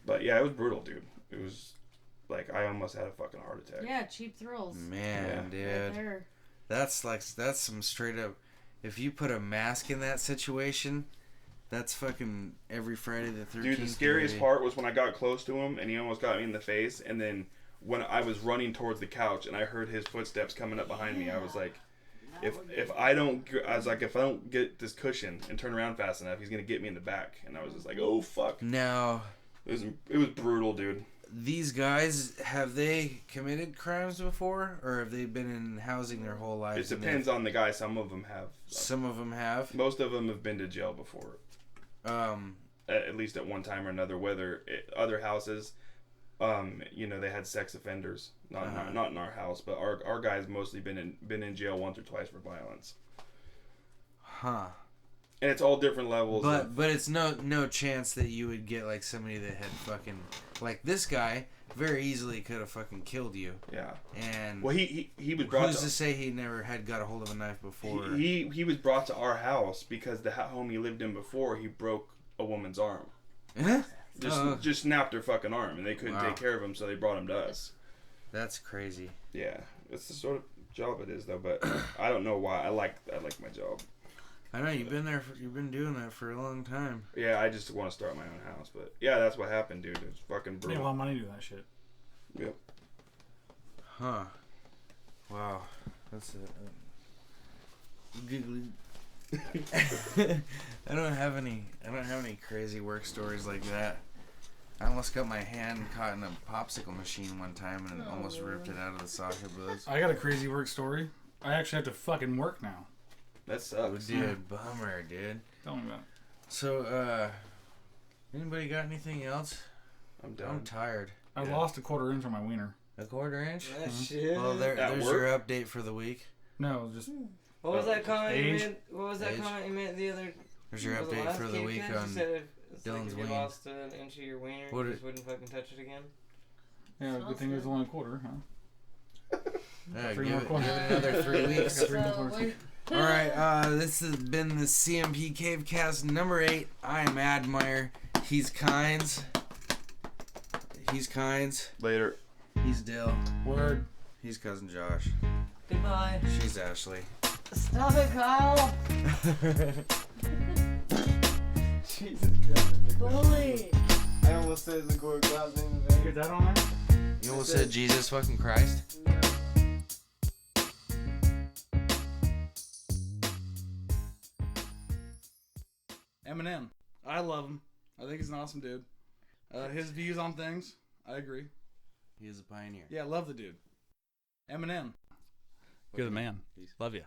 But yeah, it was brutal, dude. It was like I almost had a fucking heart attack. Yeah, cheap thrills. Man, dude. Right there. That's some straight up. If you put a mask in that situation, that's fucking every Friday the 13th. Dude, the scariest part was when I got close to him and he almost got me in the face, and then when I was running towards the couch and I heard his footsteps coming up behind me, I was like, if I don't get this cushion and turn around fast enough, he's gonna get me in the back. And I was just like, oh fuck. Now, it was brutal, dude. These guys, have they committed crimes before, or have they been in housing their whole lives? It depends on the guy. Some of them have. Some of them have. Most of them have been to jail before. At least at one time or another. Whether other houses, you know, they had sex offenders. Not in our house, but our guys mostly been in jail once or twice for violence. Huh. And it's all different levels. But it's no chance that you would get like somebody that had fucking like this guy very easily could have fucking killed you. Yeah. And well, he was brought. Who's to say he never had got a hold of a knife before? He was brought to our house because the home he lived in before, he broke a woman's arm. Just snapped her fucking arm, and they couldn't take care of him, so they brought him to us. That's crazy. Yeah, it's the sort of job it is, though. But I don't know why. I like my job. I know you've been doing that for a long time. Yeah, I just want to start my own house, but yeah, that's what happened, dude. It's fucking brutal. Made a lot of money doing that shit. Yep. Huh. Wow. That's giggly. I don't have any crazy work stories like that. I almost got my hand caught in a popsicle machine one time and almost ripped it out of the socket. But I got a crazy work story. I actually have to fucking work now. That sucks. Oh, dude, bummer, dude. Tell me about it. So, anybody got anything else? I'm done. I'm tired. I lost a quarter inch on my wiener. A quarter inch? Shit. Well, there's your update for the week. No, just... What was that comment you Age? made? What was that comment you made the other... There's your was it update last for the week Cavecast? on You said it's Dylan's like if you wiener. lost an inch of your wiener, you just wouldn't fucking touch it again? Yeah, good thing it was only a quarter, huh? Yeah, Three give more it quarters. another 3 weeks. Three more quarters. Alright, this has been the CMP Cavecast number 8. I am Admire. He's Kynes. He's Kynes. Later. He's Dill. Word. He's Cousin Josh. Goodbye. She's Ashley. Stop it, Kyle. Jesus Christ. Bully. I almost said the God's name in vain. Get that on there? You almost said Jesus fucking Christ? Eminem. I love him. I think he's an awesome dude. His views on things, I agree. He is a pioneer. Yeah, I love the dude. Eminem. You're the man. Love you.